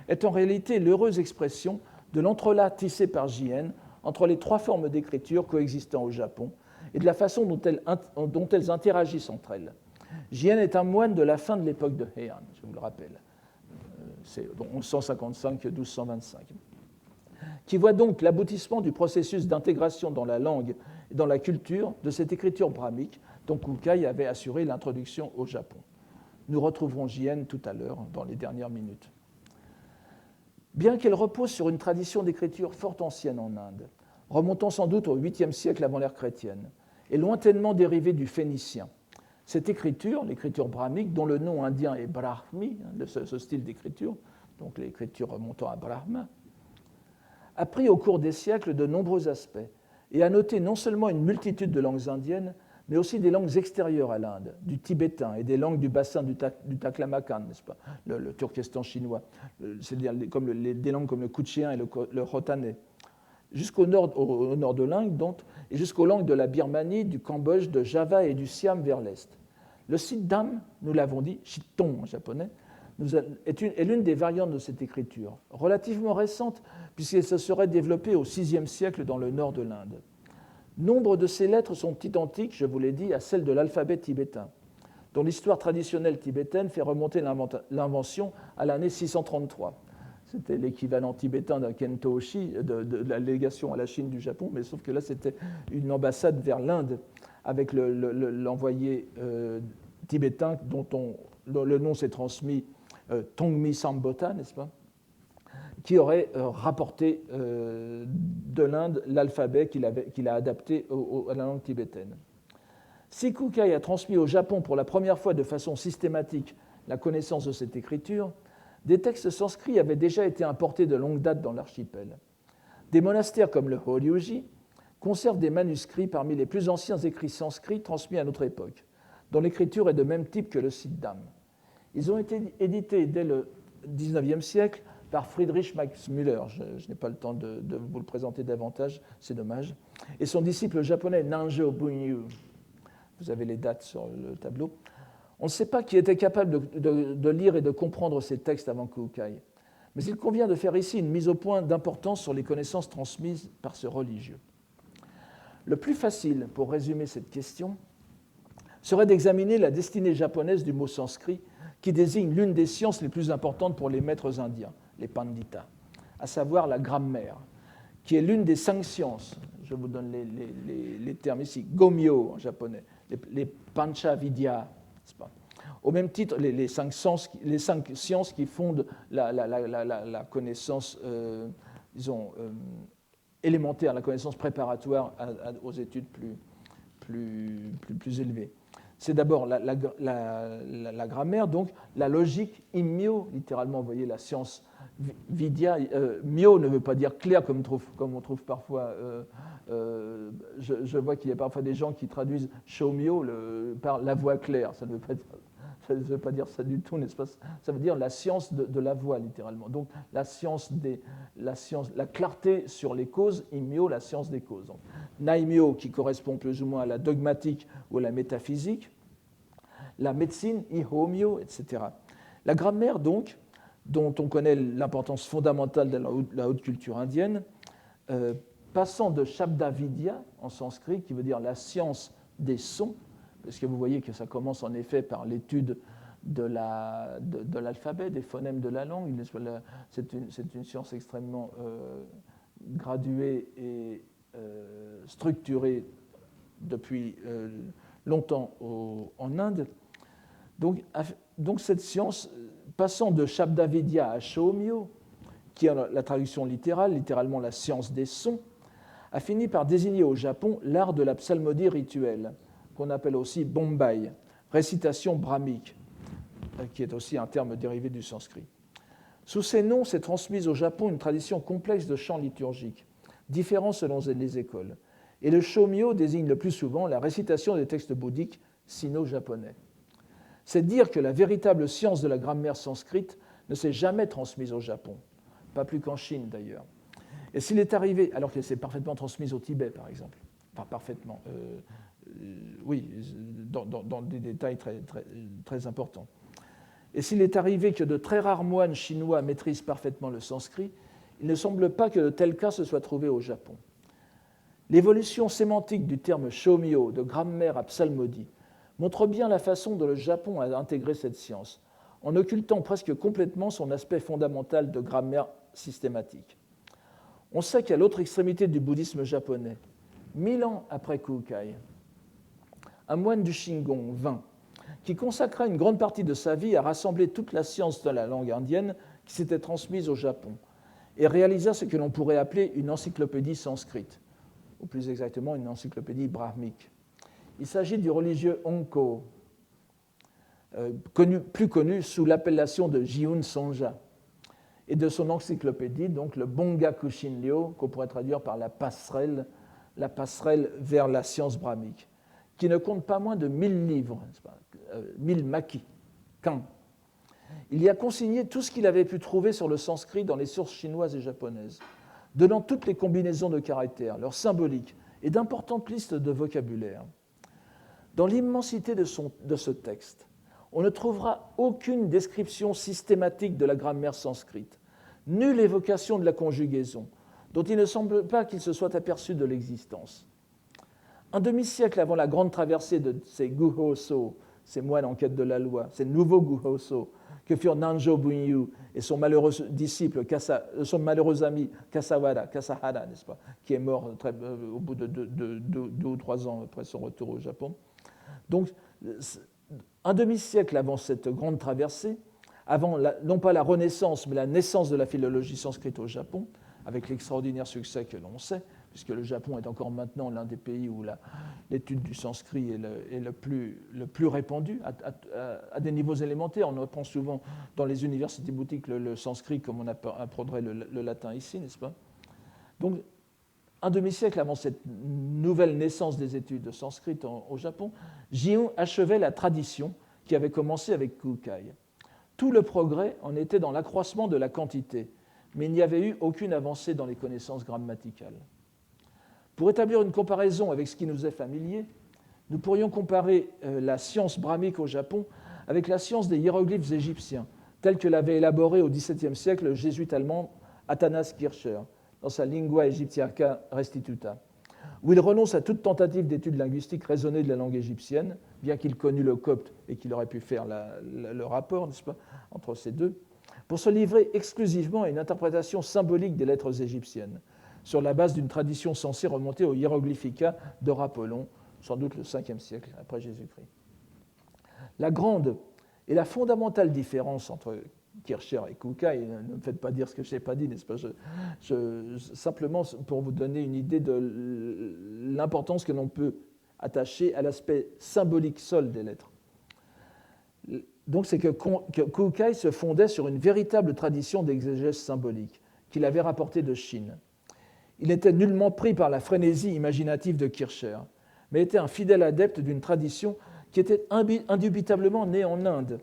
est en réalité l'heureuse expression de l'entrelac tissé par Jien entre les 3 formes d'écriture coexistant au Japon et de la façon dont elles interagissent entre elles. Jien est un moine de la fin de l'époque de Heian, je vous le rappelle. C'est 1155-1225, qui voit donc l'aboutissement du processus d'intégration dans la langue et dans la culture de cette écriture brahmique dont Kukai avait assuré l'introduction au Japon. Nous retrouverons Jien tout à l'heure dans les dernières minutes. Bien qu'elle repose sur une tradition d'écriture fort ancienne en Inde, remontant sans doute au 8e siècle avant l'ère chrétienne, et lointainement dérivée du phénicien, cette écriture, l'écriture brahmique, dont le nom indien est Brahmi, ce style d'écriture, donc l'écriture remontant à Brahma, a pris au cours des siècles de nombreux aspects et a noté non seulement une multitude de langues indiennes, mais aussi des langues extérieures à l'Inde, du tibétain et des langues du bassin du Taklamakan, n'est-ce pas, le Turkestan chinois, c'est-à-dire des langues comme le Kouchien et le Khotanais, jusqu'au nord, au nord de l'Inde, donc, et jusqu'aux langues de la Birmanie, du Cambodge, de Java et du Siam vers l'est. Le Siddham, nous l'avons dit, Shitton en japonais, est l'une des variantes de cette écriture, relativement récente, puisqu'elle se serait développée au VIe siècle dans le nord de l'Inde. Nombre de ces lettres sont identiques, je vous l'ai dit, à celles de l'alphabet tibétain, dont l'histoire traditionnelle tibétaine fait remonter l'invention à l'année 633. C'était l'équivalent tibétain d'un Kentōshi, de la légation à la Chine du Japon, mais sauf que là, c'était une ambassade vers l'Inde avec l'envoyé tibétain dont le nom s'est transmis Tongmi Sambota, n'est-ce pas, qui aurait rapporté de l'Inde l'alphabet qu'il a adapté à la langue tibétaine. Si Kukai a transmis au Japon pour la première fois de façon systématique la connaissance de cette écriture, des textes sanskrits avaient déjà été importés de longue date dans l'archipel. Des monastères comme le Horyuji conservent des manuscrits parmi les plus anciens écrits sanskrits transmis à notre époque, dont l'écriture est de même type que le Siddham. Ils ont été édités dès le XIXe siècle par Friedrich Max Müller, je n'ai pas le temps de vous le présenter davantage, c'est dommage, et son disciple japonais Nanjo Bunyu. Vous avez les dates sur le tableau. On ne sait pas qui était capable de lire et de comprendre ces textes avant Kukai, mais il convient de faire ici une mise au point d'importance sur les connaissances transmises par ce religieux. Le plus facile, pour résumer cette question, serait d'examiner la destinée japonaise du mot sanskrit qui désigne l'une des sciences les plus importantes pour les maîtres indiens, les panditas, à savoir la grammaire, qui est l'une des 5 sciences. Je vous donne les termes ici. Gomyo en japonais, les panchavidya, au même titre, les 5 sciences qui fondent la connaissance, disons, élémentaire, la connaissance préparatoire aux études plus élevées. C'est d'abord la grammaire, donc la logique, immyo, littéralement, vous voyez, la science vidya. Myo ne veut pas dire clair, comme on trouve parfois. Je vois qu'il y a parfois des gens qui traduisent shomyo par la voix claire. Ça ne veut pas dire ça du tout, n'est-ce pas? Ça veut dire la science de la voix, littéralement. Donc la clarté sur les causes, immyo, la science des causes. Donc, naimyo, qui correspond plus ou moins à la dogmatique ou à la métaphysique, la médecine, ihomyo, etc. La grammaire, donc, dont on connaît l'importance fondamentale de la haute culture indienne, passant de Shabda Vidya en sanskrit, qui veut dire la science des sons, parce que vous voyez que ça commence en effet par l'étude de l'alphabet, des phonèmes de la langue. C'est une science extrêmement graduée et structurée depuis longtemps en Inde. Donc cette science, passant de Shabdavidya à Shomyo, qui est la traduction littérale, littéralement la science des sons, a fini par désigner au Japon l'art de la psalmodie rituelle, qu'on appelle aussi Bombay, récitation brahmique, qui est aussi un terme dérivé du sanskrit. Sous ces noms s'est transmise au Japon une tradition complexe de chants liturgiques, différents selon les écoles. Et le shomyo désigne le plus souvent la récitation des textes bouddhiques sino-japonais. C'est dire que la véritable science de la grammaire sanskrite ne s'est jamais transmise au Japon, pas plus qu'en Chine d'ailleurs. Et s'il est arrivé, alors qu'elle s'est parfaitement transmise au Tibet par exemple, enfin parfaitement, oui, dans des détails très importants. Et s'il est arrivé que de très rares moines chinois maîtrisent parfaitement le sanskrit, il ne semble pas que de tels cas se soient trouvés au Japon. L'évolution sémantique du terme shomyo, de grammaire à psalmodie, montre bien la façon dont le Japon a intégré cette science, en occultant presque complètement son aspect fondamental de grammaire systématique. On sait qu'à l'autre extrémité du bouddhisme japonais, 1000 ans après Kukai, un moine du Shingon vint, qui consacra une grande partie de sa vie à rassembler toute la science de la langue indienne qui s'était transmise au Japon, et réalisa ce que l'on pourrait appeler une encyclopédie sanskrite, ou plus exactement une encyclopédie brahmique. Il s'agit du religieux Honko, plus connu sous l'appellation de Jiun Sonja, et de son encyclopédie, donc le Bongaku Shinryo, qu'on pourrait traduire par la passerelle vers la science brahmique, qui ne compte pas moins de 1000 livres, 1000 maquis, kan. Il y a consigné tout ce qu'il avait pu trouver sur le sanskrit dans les sources chinoises et japonaises, donnant toutes les combinaisons de caractères, leur symbolique et d'importantes listes de vocabulaire. Dans l'immensité de ce texte, on ne trouvera aucune description systématique de la grammaire sanskrite, nulle évocation de la conjugaison, dont il ne semble pas qu'il se soit aperçu de l'existence. Un demi-siècle avant la grande traversée de ces Guhoso, ces moines en quête de la loi, ces nouveaux Guhoso, que furent Nanjo Bunyu et son malheureux disciple, son malheureux ami Kasahara, n'est-ce pas, qui est mort au bout de 2 ou 3 ans après son retour au Japon. Donc, un demi-siècle avant cette grande traversée, avant non pas la renaissance, mais la naissance de la philologie sanskrite au Japon, avec l'extraordinaire succès que l'on sait, puisque le Japon est encore maintenant l'un des pays où l'étude du sanskrit est le plus répandu à des niveaux élémentaires. On apprend souvent dans les universités boutiques le sanskrit comme on apprendrait le latin ici, n'est-ce pas? Donc, un demi-siècle avant cette nouvelle naissance des études de sanskrit au Japon, Jihun achevait la tradition qui avait commencé avec Kukai. Tout le progrès en était dans l'accroissement de la quantité, mais il n'y avait eu aucune avancée dans les connaissances grammaticales. Pour établir une comparaison avec ce qui nous est familier, nous pourrions comparer la science brahmique au Japon avec la science des hiéroglyphes égyptiens, telle que l'avait élaborée au XVIIe siècle le jésuite allemand Athanas Kircher dans sa Lingua Aegyptiaca Restituta, où il renonce à toute tentative d'étude linguistique raisonnée de la langue égyptienne, bien qu'il connût le copte et qu'il aurait pu faire le rapport, n'est-ce pas, entre ces deux, pour se livrer exclusivement à une interprétation symbolique des lettres égyptiennes, sur la base d'une tradition censée remonter au Hieroglyphica de Apollon, sans doute le 5e siècle après Jésus-Christ. La grande et la fondamentale différence entre Kircher et Kukai, ne me faites pas dire ce que je n'ai pas dit, n'est-ce pas, simplement pour vous donner une idée de l'importance que l'on peut attacher à l'aspect symbolique seul des lettres. Donc c'est que Kukai se fondait sur une véritable tradition d'exégèse symbolique qu'il avait rapportée de Chine. Il n'était nullement pris par la frénésie imaginative de Kircher, mais était un fidèle adepte d'une tradition qui était indubitablement née en Inde,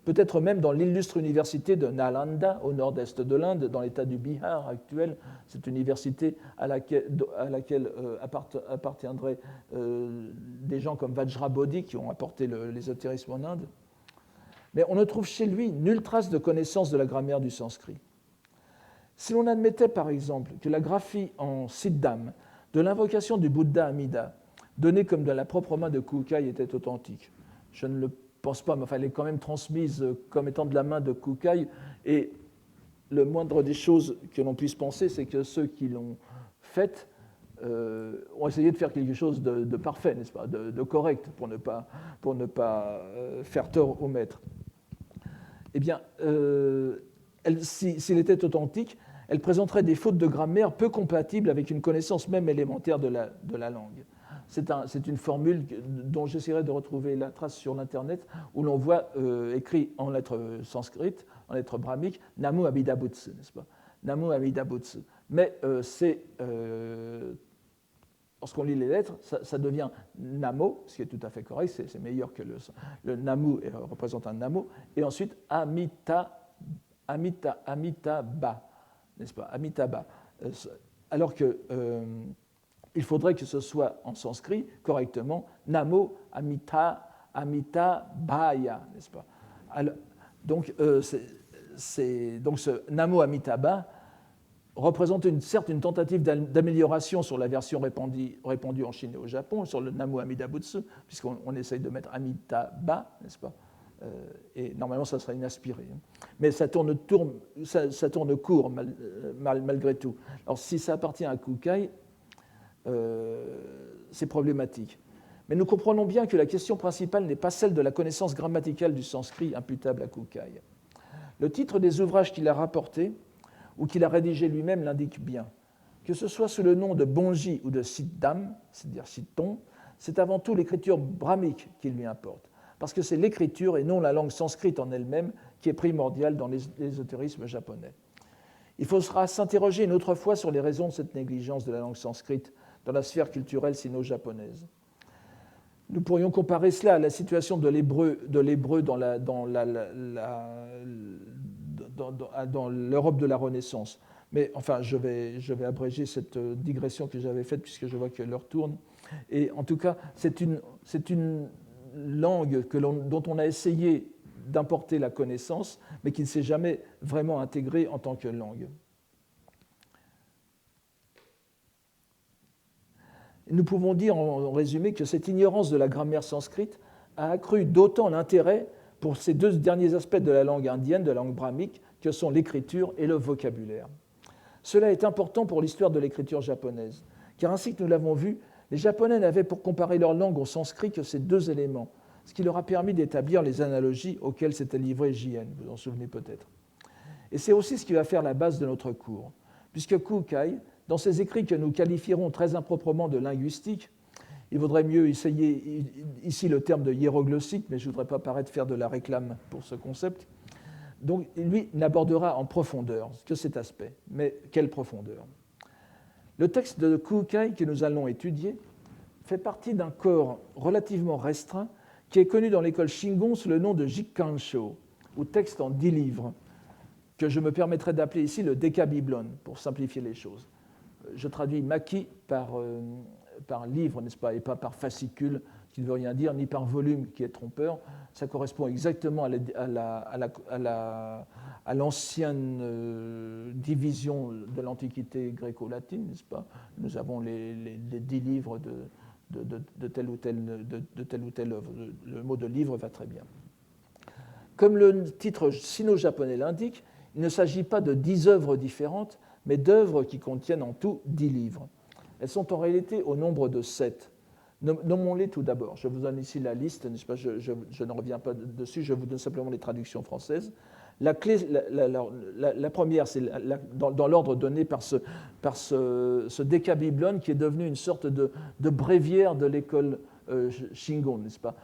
peut-être même dans l'illustre université de Nalanda, au nord-est de l'Inde, dans l'état du Bihar actuel, cette université à laquelle appartiendraient des gens comme Vajrabodhi qui ont apporté l'ésotérisme en Inde. Mais on ne trouve chez lui nulle trace de connaissance de la grammaire du sanskrit. Si l'on admettait par exemple que la graphie en siddham de l'invocation du Bouddha Amida, donnée comme de la propre main de Kukai, était authentique, je ne le pense pas, mais enfin, elle est quand même transmise comme étant de la main de Kukai, et le moindre des choses que l'on puisse penser, c'est que ceux qui l'ont faite ont essayé de faire quelque chose de parfait, n'est-ce pas, de correct, pour ne pas faire tort au maître. Eh bien, s'il était authentique, elle présenterait des fautes de grammaire peu compatibles avec une connaissance même élémentaire de la langue. C'est une formule dont j'essaierai de retrouver la trace sur l'Internet, où l'on voit écrit en lettres sanskrites, en lettres brahmiques, Namu Amida Butsu, n'est-ce pas? Namu Amida Butsu. Mais lorsqu'on lit les lettres, ça devient Namo, ce qui est tout à fait correct, c'est meilleur que le Namu représente un Namo, et ensuite Amitabha, n'est-ce pas? Amitabha. Alors que il faudrait que ce soit en sanskrit correctement Namo Amitabhaya, n'est-ce pas? Alors, donc ce Namo Amitabha représente certes une tentative d'amélioration sur la version répandue en Chine et au Japon, sur le Namu Amida Butsu, puisqu'on essaye de mettre Amitabha, n'est-ce pas? Et normalement, ça serait inaspiré. Mais ça tourne court malgré tout. Alors, si ça appartient à Kukai, c'est problématique. Mais nous comprenons bien que la question principale n'est pas celle de la connaissance grammaticale du sanskrit imputable à Kukai. Le titre des ouvrages qu'il a rapportés, ou qu'il a rédigé lui-même, l'indique bien. Que ce soit sous le nom de Bonji ou de Siddham, c'est-à-dire Sitton, c'est avant tout l'écriture brahmique qui lui importe, parce que c'est l'écriture et non la langue sanscrite en elle-même qui est primordiale dans l'ésotérisme japonais. Il faudra s'interroger une autre fois sur les raisons de cette négligence de la langue sanscrite dans la sphère culturelle sino-japonaise. Nous pourrions comparer cela à la situation de l'hébreu dans l'Europe de la Renaissance. Mais enfin, je vais abréger cette digression que j'avais faite puisque je vois que l'heure tourne. Et en tout cas, c'est une langue dont on a essayé d'importer la connaissance, mais qui ne s'est jamais vraiment intégrée en tant que langue. Nous pouvons dire en résumé que cette ignorance de la grammaire sanscrite a accru d'autant l'intérêt pour ces deux derniers aspects de la langue indienne, de la langue brahmique, que sont l'écriture et le vocabulaire. Cela est important pour l'histoire de l'écriture japonaise, car ainsi que nous l'avons vu, les Japonais n'avaient pour comparer leur langue au sanskrit que ces deux éléments, ce qui leur a permis d'établir les analogies auxquelles s'était livré J.N., vous vous en souvenez peut-être. Et c'est aussi ce qui va faire la base de notre cours, puisque Kukai Dans ces écrits que nous qualifierons très improprement de linguistiques, il vaudrait mieux essayer ici le terme de hiéroglossique, mais je ne voudrais pas paraître faire de la réclame pour ce concept. Donc, lui n'abordera en profondeur que cet aspect. Mais quelle profondeur? Le texte de Kukai que nous allons étudier fait partie d'un corps relativement restreint qui est connu dans l'école Shingon sous le nom de Jikkansho, ou texte en 10 livres, que je me permettrai d'appeler ici le Décabiblon, pour simplifier les choses. Je traduis maki par livre, n'est-ce pas, et pas par fascicule, qui ne veut rien dire, ni par volume, qui est trompeur. Ça correspond exactement à l'ancienne division de l'Antiquité gréco-latine, n'est-ce pas? Nous avons les 10 livres de telle ou telle œuvre. Le mot de livre va très bien. Comme le titre sino-japonais l'indique, il ne s'agit pas de 10 œuvres différentes, mais d'œuvres qui contiennent en tout 10 livres. Elles sont en réalité au nombre de 7. Nommons-les tout d'abord. Je vous donne ici la liste, n'est-ce pas? Je ne reviens pas dessus, je vous donne simplement les traductions françaises. La première, c'est dans l'ordre donné par ce décabiblon qui est devenu une sorte de bréviaire de l'école Shingon, n'est-ce pas?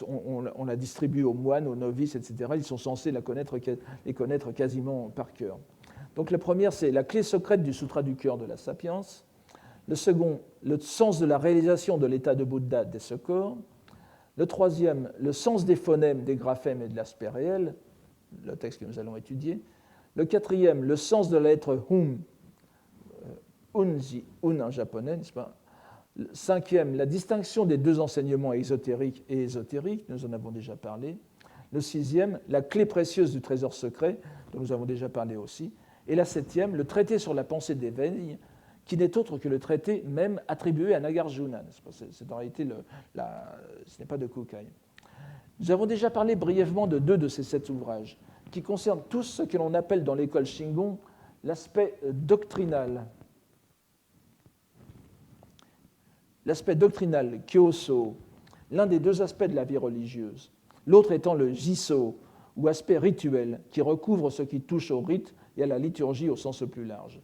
On la distribue aux moines, aux novices, etc. Ils sont censés les connaître quasiment par cœur. Donc la première, c'est la clé secrète du Sutra du cœur de la Sapience. Le second, le sens de la réalisation de l'état de Bouddha dès ce corps. Le troisième, le sens des phonèmes, des graphèmes et de l'aspect réel, le texte que nous allons étudier. Le quatrième, le sens de la lettre hum, unji, un en japonais, n'est-ce pas? Le cinquième, la distinction des deux enseignements exotériques et ésotériques, nous en avons déjà parlé. Le sixième, la clé précieuse du trésor secret, dont nous avons déjà parlé aussi. Et la septième, le traité sur la pensée d'éveil, qui n'est autre que le traité même attribué à Nagarjuna. C'est en réalité, ce n'est pas de Kukai. Nous avons déjà parlé brièvement de 2 de ces 7 ouvrages, qui concernent tous ce que l'on appelle dans l'école Shingon l'aspect doctrinal. L'aspect doctrinal, Kyoso, l'un des 2 aspects de la vie religieuse, l'autre étant le Jiso, ou aspect rituel, qui recouvre ce qui touche au rite et à la liturgie au sens le plus large.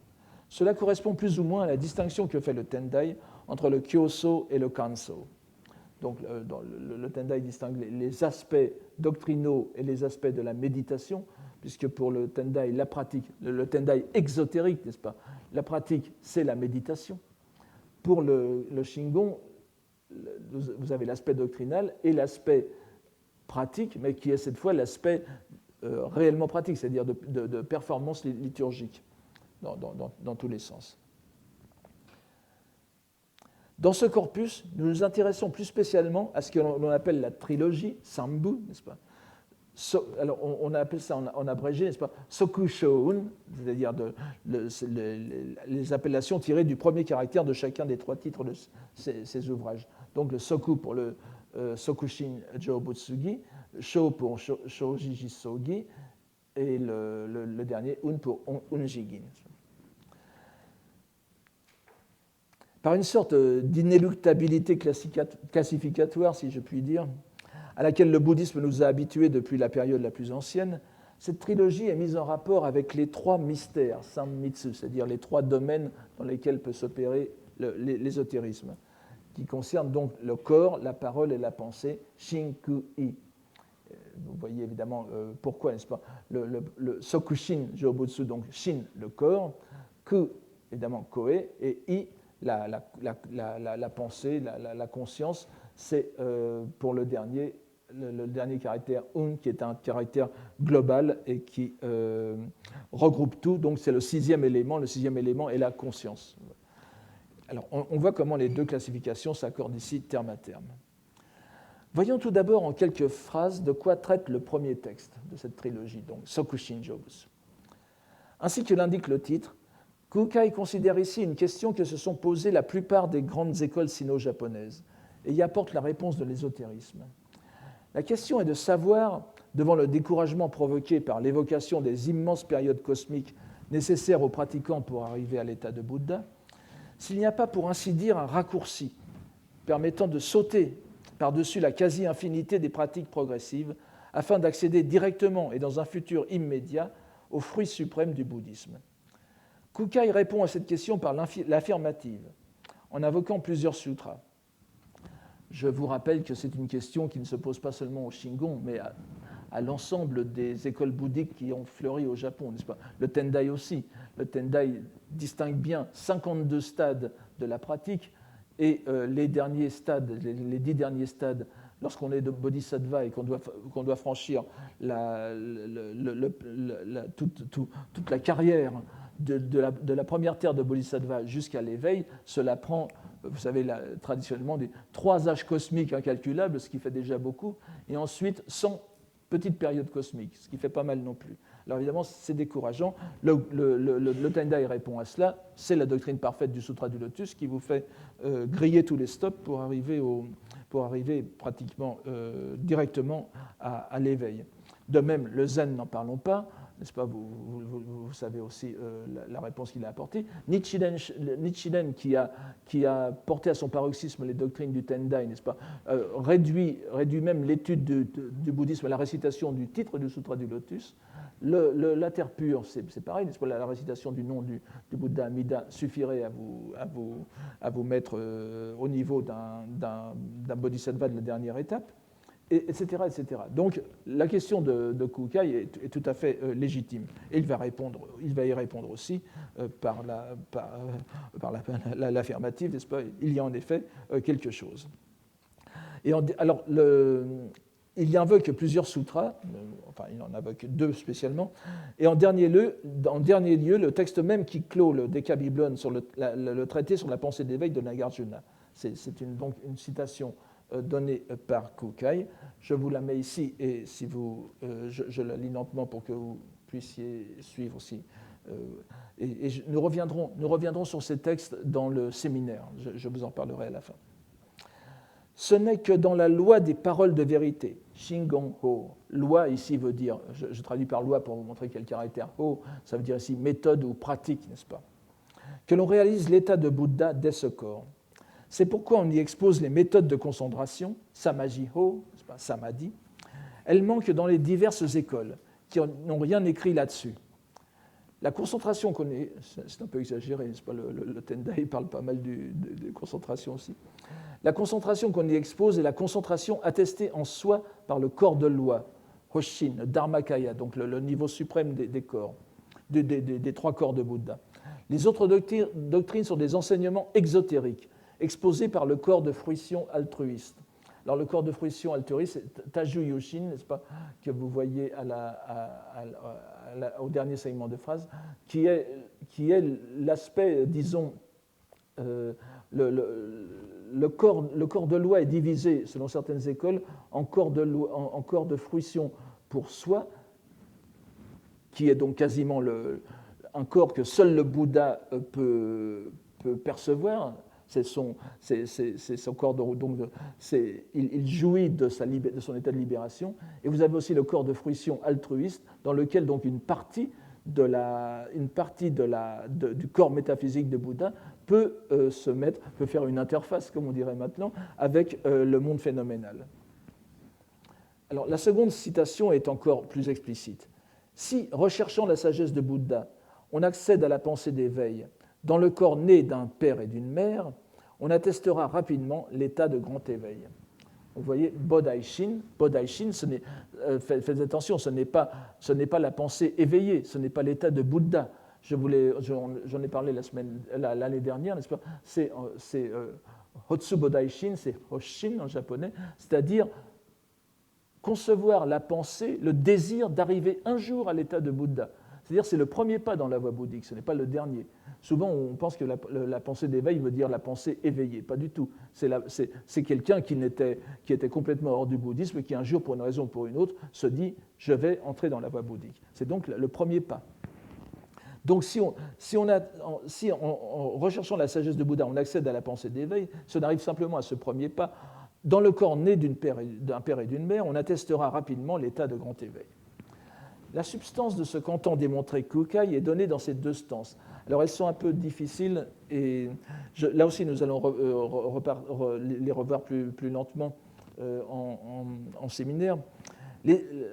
Cela correspond plus ou moins à la distinction que fait le Tendai entre le Kyoso et le Kanso. Donc, le Tendai distingue les aspects doctrinaux et les aspects de la méditation, puisque pour le Tendai, la pratique, le Tendai exotérique, n'est-ce pas, la pratique, c'est la méditation. Pour le Shingon, vous avez l'aspect doctrinal et l'aspect pratique, mais qui est cette fois l'aspect réellement pratique, c'est-à-dire de performance liturgique, dans tous les sens. Dans ce corpus, nous nous intéressons plus spécialement à ce que l'on appelle la trilogie, Sambu, n'est-ce pas? Alors, on appelle ça en abrégé, n'est-ce pas? Sokushoun, c'est-à-dire les appellations tirées du premier caractère de chacun des 3 titres de ces ouvrages. Donc, le Soku pour le Sokushin Jōbutsugi, Sho pour Shōjiji Sogi, et le dernier, Un pour Unjigin. Par une sorte d'inéluctabilité classificatoire, si je puis dire, à laquelle le bouddhisme nous a habitués depuis la période la plus ancienne, cette trilogie est mise en rapport avec les 3 mystères, Sammitsu, c'est-à-dire les 3 domaines dans lesquels peut s'opérer l'ésotérisme, qui concernent donc le corps, la parole et la pensée, Shinku-i. Vous voyez évidemment pourquoi, n'est-ce pas? Le Sokushin Jōbutsu, donc Shin, le corps, Ku, évidemment, Koe, et I, la pensée, la conscience, c'est pour le dernier caractère Un, qui est un caractère global et qui regroupe tout. Donc c'est le 6e élément. Le 6e élément est la conscience. Alors on voit comment les 2 classifications s'accordent ici terme à terme. Voyons tout d'abord en quelques phrases de quoi traite le premier texte de cette trilogie, donc Sokushin Jōbutsu. Ainsi que l'indique le titre, Kukai considère ici une question que se sont posées la plupart des grandes écoles sino-japonaises et y apporte la réponse de l'ésotérisme. La question est de savoir, devant le découragement provoqué par l'évocation des immenses périodes cosmiques nécessaires aux pratiquants pour arriver à l'état de Bouddha, s'il n'y a pas, pour ainsi dire, un raccourci permettant de sauter par-dessus la quasi-infinité des pratiques progressives afin d'accéder directement et dans un futur immédiat au fruit suprême du bouddhisme. Kukai répond à cette question par l'affirmative, en invoquant plusieurs sutras. Je vous rappelle que c'est une question qui ne se pose pas seulement au Shingon, mais à l'ensemble des écoles bouddhiques qui ont fleuri au Japon, n'est-ce pas? Le Tendai aussi. Le Tendai distingue bien 52 stades de la pratique et les derniers stades, les 10 derniers stades, lorsqu'on est de bodhisattva et qu'on doit franchir toute la carrière de la première terre de bodhisattva jusqu'à l'éveil, cela prend, vous savez, traditionnellement, 3 âges cosmiques incalculables, ce qui fait déjà beaucoup, et ensuite 100 petites périodes cosmiques, ce qui fait pas mal non plus. Alors évidemment, c'est décourageant. Le Tendai répond à cela. C'est la doctrine parfaite du Sutra du Lotus qui vous fait griller tous les stops pour arriver pratiquement directement à l'éveil. De même, le Zen, n'en parlons pas, n'est-ce pas? Vous savez aussi la réponse qu'il a apportée. Nichiren qui a porté à son paroxysme les doctrines du Tendai, n'est-ce pas, réduit même l'étude du bouddhisme à la récitation du titre du Sutra du Lotus. La terre pure, c'est pareil, n'est-ce pas? La récitation du nom du Bouddha Amida suffirait à vous mettre au niveau d'un bodhisattva de la dernière étape, etc., etc. Donc la question de Kukai est tout à fait légitime. Et il va y répondre aussi par l'affirmative, n'est-ce pas? Il y a en effet quelque chose. Et alors, il y invoque plusieurs sutras, enfin il en invoque 2 spécialement, et en dernier lieu, le texte même qui clôt le Décabiblon sur le traité sur la pensée d'éveil de Nagarjuna. C'est donc une citation donnée par Kukai. Je vous la mets ici, et si je la lis lentement pour que vous puissiez suivre aussi. Et nous reviendrons sur ces textes dans le séminaire, je vous en parlerai à la fin. Ce n'est que dans la loi des paroles de vérité, Shingon-ho, loi ici veut dire, je traduis par loi pour vous montrer quel caractère ho, ça veut dire ici méthode ou pratique, n'est-ce pas, que l'on réalise l'état de Bouddha dès ce corps. C'est pourquoi on y expose les méthodes de concentration, Samaji-ho, Samadhi. Elles manquent dans les diverses écoles, qui n'ont rien écrit là-dessus. La concentration qu'on est, c'est un peu exagéré, n'est-ce pas, le Tendai parle pas mal de concentration aussi. La concentration qu'on y expose est la concentration attestée en soi par le corps de loi, Hoshin, Dharmakaya, donc le niveau suprême des corps, des 3 corps de Bouddha. Les autres doctrines sont des enseignements exotériques, exposés par le corps de fruition altruiste. Alors le corps de fruition altruiste, c'est Taju Yushin, n'est-ce pas, que vous voyez au dernier segment de phrase, qui est l'aspect, disons, le corps de loi est divisé, selon certaines écoles, en corps de fruition pour soi, qui est donc quasiment un corps que seul le Bouddha peut percevoir. C'est son corps il jouit de son état de libération. Et vous avez aussi le corps de fruition altruiste, dans lequel donc une partie du corps métaphysique de Bouddha peut faire une interface, comme on dirait maintenant, avec le monde phénoménal. Alors, la seconde citation est encore plus explicite. Si, recherchant la sagesse de Bouddha, on accède à la pensée d'éveil dans le corps né d'un père et d'une mère, on attestera rapidement l'état de grand éveil. Vous voyez, Bodaishin, faites attention, ce n'est pas la pensée éveillée, ce n'est pas l'état de Bouddha. J'en ai parlé l'année dernière, n'est-ce pas? C'est Hotsu Bodaishin, c'est Hoshin en japonais, c'est-à-dire concevoir la pensée, le désir d'arriver un jour à l'état de Bouddha. C'est-à-dire c'est le premier pas dans la voie bouddhique, ce n'est pas le dernier. Souvent, on pense que la pensée d'éveil veut dire la pensée éveillée. Pas du tout. C'est quelqu'un qui était complètement hors du bouddhisme, qui un jour, pour une raison ou pour une autre, se dit « je vais entrer dans la voie bouddhique ». C'est donc le premier pas. Donc si en recherchant la sagesse de Bouddha, on accède à la pensée d'éveil, si on arrive simplement à ce premier pas, dans le corps né d'un père et d'une mère, on attestera rapidement l'état de grand éveil. La substance de ce qu'entend démontrer Kukai est donnée dans ces 2 stances. Alors elles sont un peu difficiles et là aussi nous allons les revoir plus lentement en séminaire.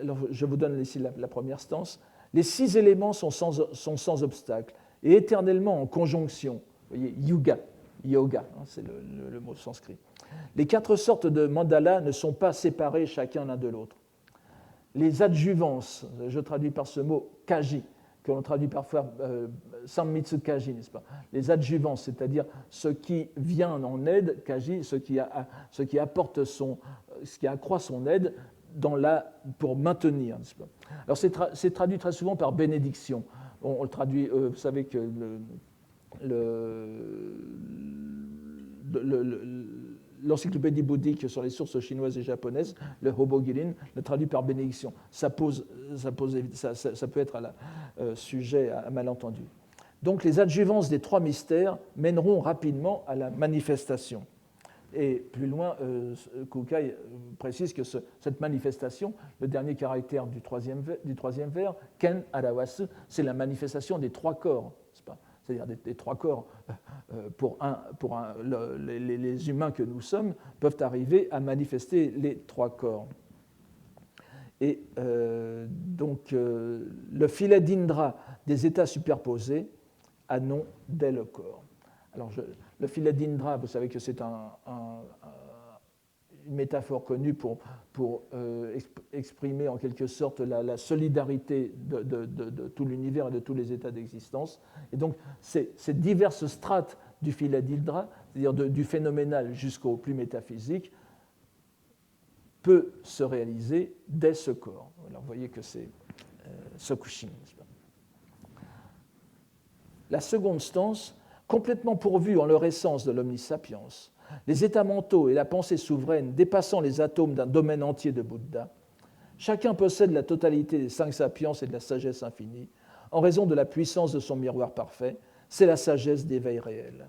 Alors, je vous donne ici la première stance. Les 6 éléments sont sans obstacle. et éternellement en conjonction. Vous voyez, yoga, hein, c'est le mot sanskrit. Les 4 sortes de mandalas ne sont pas séparés chacun l'un de l'autre. Les adjuvances, je traduis par ce mot kaji, que l'on traduit parfois sammitsu kaji, n'est-ce pas? Les adjuvances, c'est-à-dire ce qui vient en aide, kaji, ce qui apporte ce qui accroît son aide pour maintenir, n'est-ce pas? Alors c'est traduit très souvent par bénédiction. On le traduit, vous savez que l'encyclopédie bouddhique sur les sources chinoises et japonaises, le Hobogirin, le traduit par bénédiction. Ça peut être sujet à malentendu. Donc les adjuvances des 3 mystères mèneront rapidement à la manifestation. Et plus loin, Kukai précise que cette manifestation, le dernier caractère du troisième vers, Ken Arawasu, c'est la manifestation des 3 corps, c'est pas? C'est-à-dire des 3 corps, les humains que nous sommes, peuvent arriver à manifester les 3 corps. Et donc, le filet d'Indra des états superposés a nom dès le corps. Alors, le filet d'Indra, vous savez que c'est une métaphore connue pour exprimer en quelque sorte la solidarité de tout l'univers et de tous les états d'existence. Et donc, ces diverses strates du filet d'Indra, c'est-à-dire du phénoménal jusqu'au plus métaphysique, peut se réaliser dès ce corps. Alors, vous voyez que c'est Sokushin. La seconde stance, complètement pourvue en leur essence de l'omnisapiens, les états mentaux et la pensée souveraine dépassant les atomes d'un domaine entier de Bouddha, chacun possède la totalité des 5 sapiens et de la sagesse infinie, en raison de la puissance de son miroir parfait, c'est la sagesse d'éveil réel.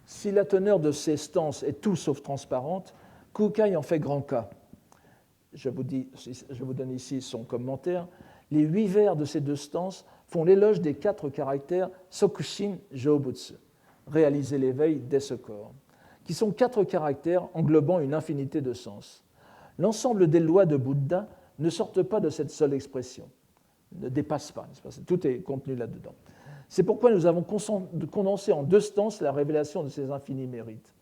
Si la teneur de ces stances est tout sauf transparente, Kukai en fait grand cas. Je vous donne ici son commentaire. Les 8 vers de ces 2 stances font l'éloge des 4 caractères Sokushin Jōbutsu, réaliser l'éveil dès ce corps, qui sont 4 caractères englobant une infinité de sens. L'ensemble des lois de Bouddha ne sortent pas de cette seule expression, ne dépassent pas, n'est-ce pas? Tout est contenu là-dedans. C'est pourquoi nous avons condensé en 2 stances la révélation de ces infinis mérites.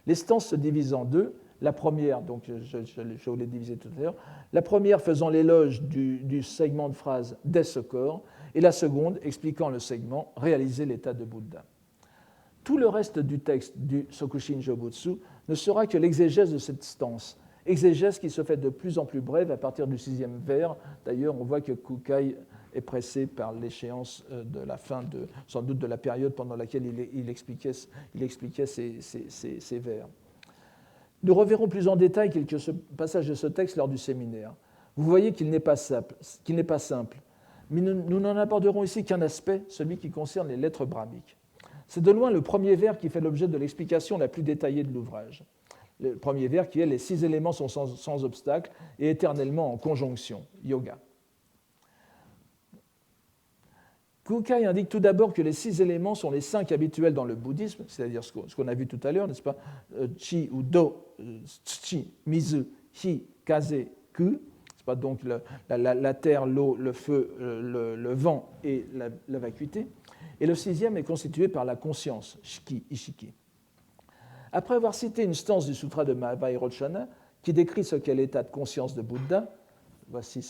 Les stances se divisent en 2. La première, donc je vous l'ai divisé tout à l'heure, la première faisant l'éloge du segment de phrase dès ce corps, et la seconde expliquant le segment réaliser l'état de Bouddha. Tout le reste du texte du Sokushin Jōbutsu ne sera que l'exégèse de cette stance, exégèse qui se fait de plus en plus brève à partir du 6e vers. D'ailleurs, on voit que Kukai est pressé par l'échéance de la fin, sans doute de la période pendant laquelle il expliquait ces vers. Nous reverrons plus en détail quelques passages de ce texte lors du séminaire. Vous voyez qu'il n'est pas simple, mais nous n'en aborderons ici qu'un aspect, celui qui concerne les lettres brahmiques. C'est de loin le premier vers qui fait l'objet de l'explication la plus détaillée de l'ouvrage. Le premier vers qui est « Les 6 éléments sont sans obstacle et éternellement en conjonction », yoga. Kukai indique tout d'abord que les 6 éléments sont les 5 habituels dans le bouddhisme, c'est-à-dire ce qu'on a vu tout à l'heure, n'est-ce pas? Chi ou Do, Tsuchi, Mizu, Hi, Kaze, Ku, c'est pas donc la terre, l'eau, le feu, le vent et la vacuité. Et le 6e est constitué par la conscience, Shiki, Ishiki. Après avoir cité une stance du Sutra de Mahavairochana qui décrit ce qu'est l'état de conscience de Bouddha, voici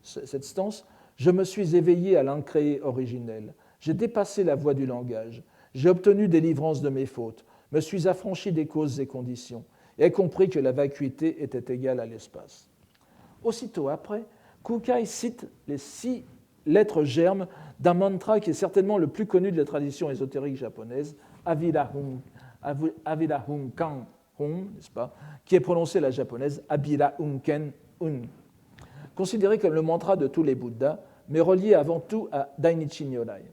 cette stance. Je me suis éveillé à l'incréé originel. J'ai dépassé la voie du langage. J'ai obtenu délivrance de mes fautes, me suis affranchi des causes et conditions, et ai compris que la vacuité était égale à l'espace. Aussitôt après, Kukai cite les 6 lettres germes d'un mantra qui est certainement le plus connu de la tradition ésotérique japonaise, Avirahun Kan Hon, n'est-ce pas, qui est prononcé à la japonaise Abirahun Ken Un. Considéré comme le mantra de tous les Bouddhas, mais relié avant tout à Dainichi Nyorai.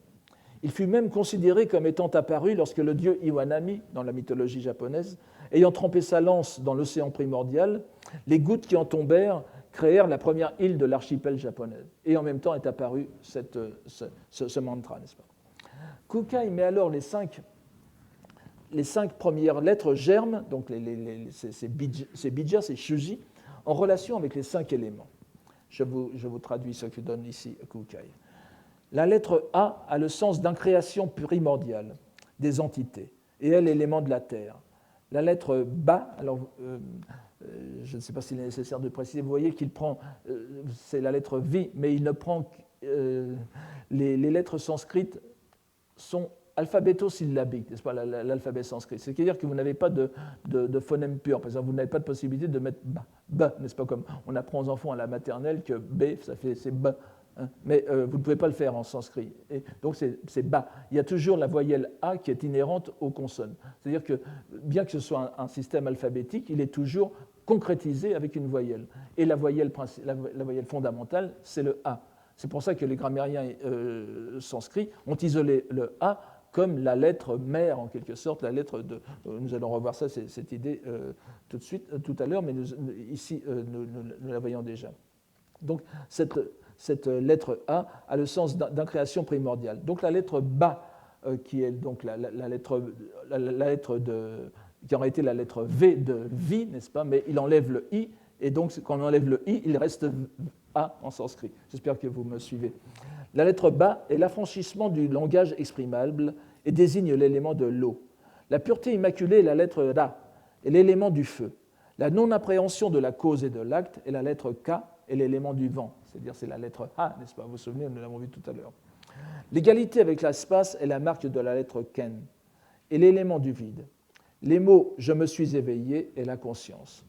Il fut même considéré comme étant apparu lorsque le dieu Iwanami, dans la mythologie japonaise, ayant trempé sa lance dans l'océan primordial, les gouttes qui en tombèrent créèrent la première île de l'archipel japonais. Et en même temps est apparu ce mantra, n'est-ce pas? Kukai met alors les 5 premières lettres germes, donc ces bija, ces shuji, en relation avec les 5 éléments. Je vous traduis ce que donne ici Kukai. La lettre A a le sens d'incréation primordiale des entités, et est l'élément de la Terre. La lettre Ba, alors je ne sais pas s'il est nécessaire de préciser, vous voyez qu'il prend, c'est la lettre Vi, mais il ne prend, les lettres sanscrites sont alphabéto-syllabiques, n'est-ce pas, l'alphabet sanskrit. C'est-à-dire que vous n'avez pas de phonème pur. Par exemple, vous n'avez pas de possibilité de mettre ba, n'est-ce pas, comme on apprend aux enfants à la maternelle que B, c'est ba. Hein, mais vous ne pouvez pas le faire en sanskrit. Et donc c'est ba. Il y a toujours la voyelle A qui est inhérente aux consonnes. C'est-à-dire que bien que ce soit un système alphabétique, il est toujours concrétisé avec une voyelle. Et la voyelle fondamentale, c'est le A. C'est pour ça que les grammairiens sanscrits ont isolé le A comme la lettre mère, en quelque sorte, la lettre de... nous allons revoir ça, cette idée tout de suite, tout à l'heure, mais ici, nous la voyons déjà. Donc, cette lettre A a le sens d'incréation primordiale. Donc, la lettre Ba, qui est donc la lettre qui aurait été la lettre V de vie, n'est-ce pas, mais il enlève le I, et donc, quand on enlève le I, il reste A en sanskrit. J'espère que vous me suivez. La lettre Ba est l'affranchissement du langage exprimable et désigne l'élément de l'eau. La pureté immaculée est la lettre Ra et l'élément du feu. La non-appréhension de la cause et de l'acte est la lettre K et l'élément du vent. C'est-à-dire c'est la lettre A, n'est-ce pas? Vous vous souvenez, nous l'avons vu tout à l'heure. L'égalité avec l'espace est la marque de la lettre Ken et l'élément du vide. Les mots « je me suis éveillé » et la conscience.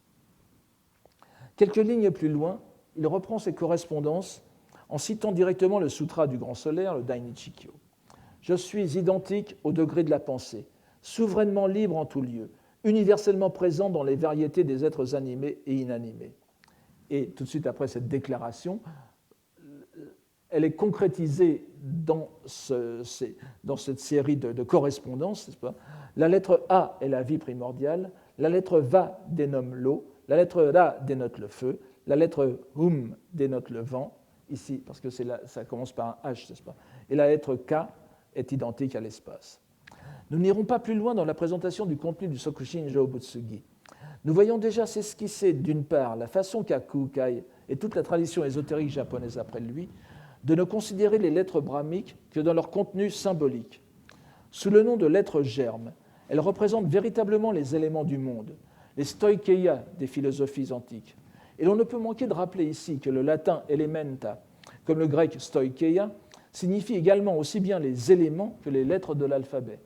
Quelques lignes plus loin, il reprend ses correspondances en citant directement le sutra du grand solaire, le Dainichikyo. Je suis identique au degré de la pensée, souverainement libre en tout lieu, universellement présent dans les variétés des êtres animés et inanimés. Et tout de suite après cette déclaration, elle est concrétisée dans cette série de correspondances, n'est-ce pas? La lettre A est la vie primordiale, la lettre Va dénomme l'eau, la lettre Ra dénote le feu, la lettre Hum dénote le vent, ici, parce que ça commence par un H, n'est-ce pas? Et la lettre K est identique à l'espace. Nous n'irons pas plus loin dans la présentation du contenu du Sokushin-jo Butsugi. Nous voyons déjà s'esquisser, d'une part, la façon qu'a Kukai et toute la tradition ésotérique japonaise après lui de ne considérer les lettres brahmiques que dans leur contenu symbolique. Sous le nom de lettres germes, elles représentent véritablement les éléments du monde, les stoikeia des philosophies antiques. Et l'on ne peut manquer de rappeler ici que le latin elementa, comme le grec stoikeia, signifie également aussi bien les éléments que les lettres de l'alphabet.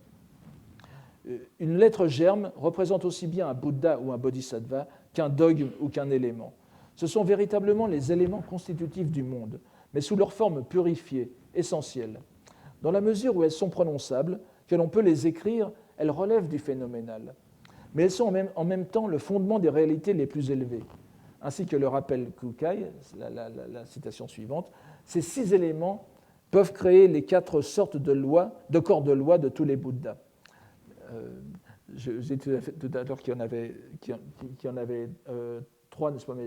Une lettre germe représente aussi bien un Bouddha ou un Bodhisattva qu'un dogme ou qu'un élément. Ce sont véritablement les éléments constitutifs du monde, mais sous leur forme purifiée, essentielle. Dans la mesure où elles sont prononçables, que l'on peut les écrire, elles relèvent du phénoménal. Mais elles sont en même temps le fondement des réalités les plus élevées. Ainsi que le rappelle Kukai, la citation suivante, ces 6 éléments peuvent créer les 4 sortes de corps de loi de tous les Bouddhas. J'ai dit tout à l'heure qu'il y en avait 3, n'est-ce pas, mais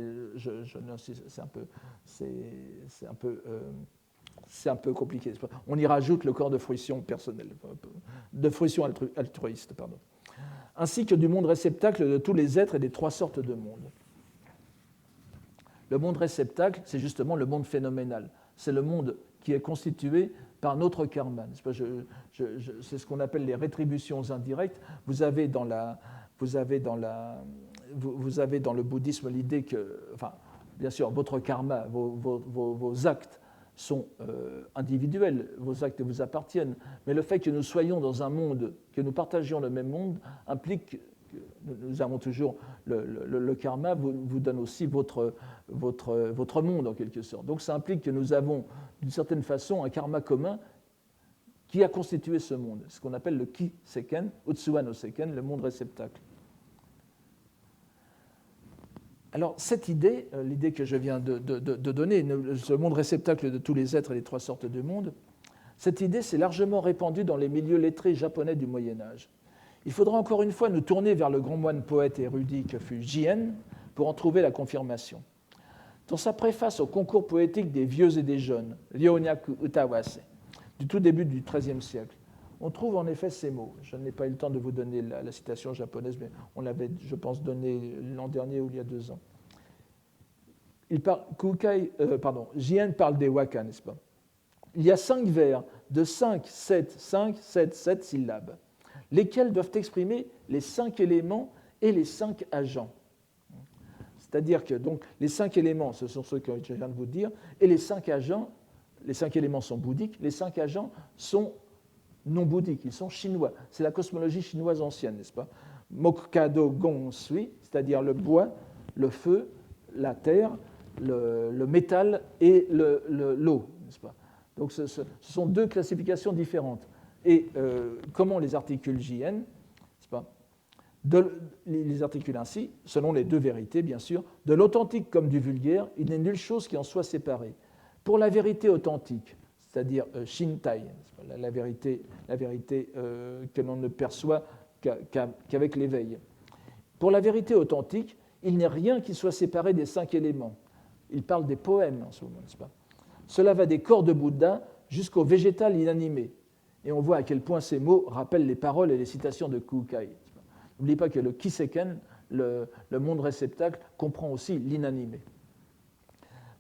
c'est un peu compliqué. On y rajoute le corps de fruition personnelle, de fruition altruiste, pardon. Ainsi que du monde réceptacle de tous les êtres et des 3 sortes de mondes. Le monde réceptacle, c'est justement le monde phénoménal. C'est le monde qui est constitué par notre karma. C'est ce qu'on appelle les rétributions indirectes. Vous avez dans le bouddhisme l'idée que, enfin, bien sûr, votre karma, vos actes sont individuels, vos actes vous appartiennent, mais le fait que nous soyons dans un monde, que nous partagions le même monde, implique que nous avons toujours le karma, vous donne aussi votre monde en quelque sorte. Donc ça implique que nous avons d'une certaine façon un karma commun qui a constitué ce monde, ce qu'on appelle le ki-seken, Utsuwa no Seken, le monde réceptacle. Alors cette idée, l'idée que je viens de donner, ce monde réceptacle de tous les êtres et les 3 sortes de mondes, cette idée s'est largement répandue dans les milieux lettrés japonais du Moyen-Âge. Il faudra encore une fois nous tourner vers le grand moine poète et érudit que fut Jien pour en trouver la confirmation. Dans sa préface au concours poétique des vieux et des jeunes, Ryonyaku Utawase, du tout début du XIIIe siècle, on trouve en effet ces mots. Je n'ai pas eu le temps de vous donner la citation japonaise, mais on l'avait, je pense, donnée l'an dernier ou il y a 2 ans. Jien parle des waka, n'est-ce pas? Il y a 5 vers de 5, 7, 5, 7, 7 syllabes, lesquels doivent exprimer les 5 éléments et les 5 agents. C'est-à-dire que donc, les 5 éléments, ce sont ceux que je viens de vous dire, et les 5 agents, les 5 éléments sont bouddhiques, les 5 agents sont non bouddhiques, ils sont chinois. C'est la cosmologie chinoise ancienne, n'est-ce pas? Mokkado Gong Sui, c'est-à-dire le bois, le feu, la terre, le métal et l'eau, n'est-ce pas? Donc ce sont 2 classifications différentes. Et comment on les articule JN, n'est-ce pas? Les articule ainsi, selon les 2 vérités, bien sûr, de l'authentique comme du vulgaire, il n'est nulle chose qui en soit séparée. Pour la vérité authentique, c'est-à-dire Shintai, la vérité que l'on ne perçoit qu'avec l'éveil. Pour la vérité authentique, il n'est rien qui soit séparé des 5 éléments. Il parle des poèmes en ce moment, n'est-ce pas? Cela va des corps de Bouddha jusqu'au végétal inanimé. Et on voit à quel point ces mots rappellent les paroles et les citations de Kukai. N'oubliez pas que le Kiseken, le monde réceptacle, comprend aussi l'inanimé.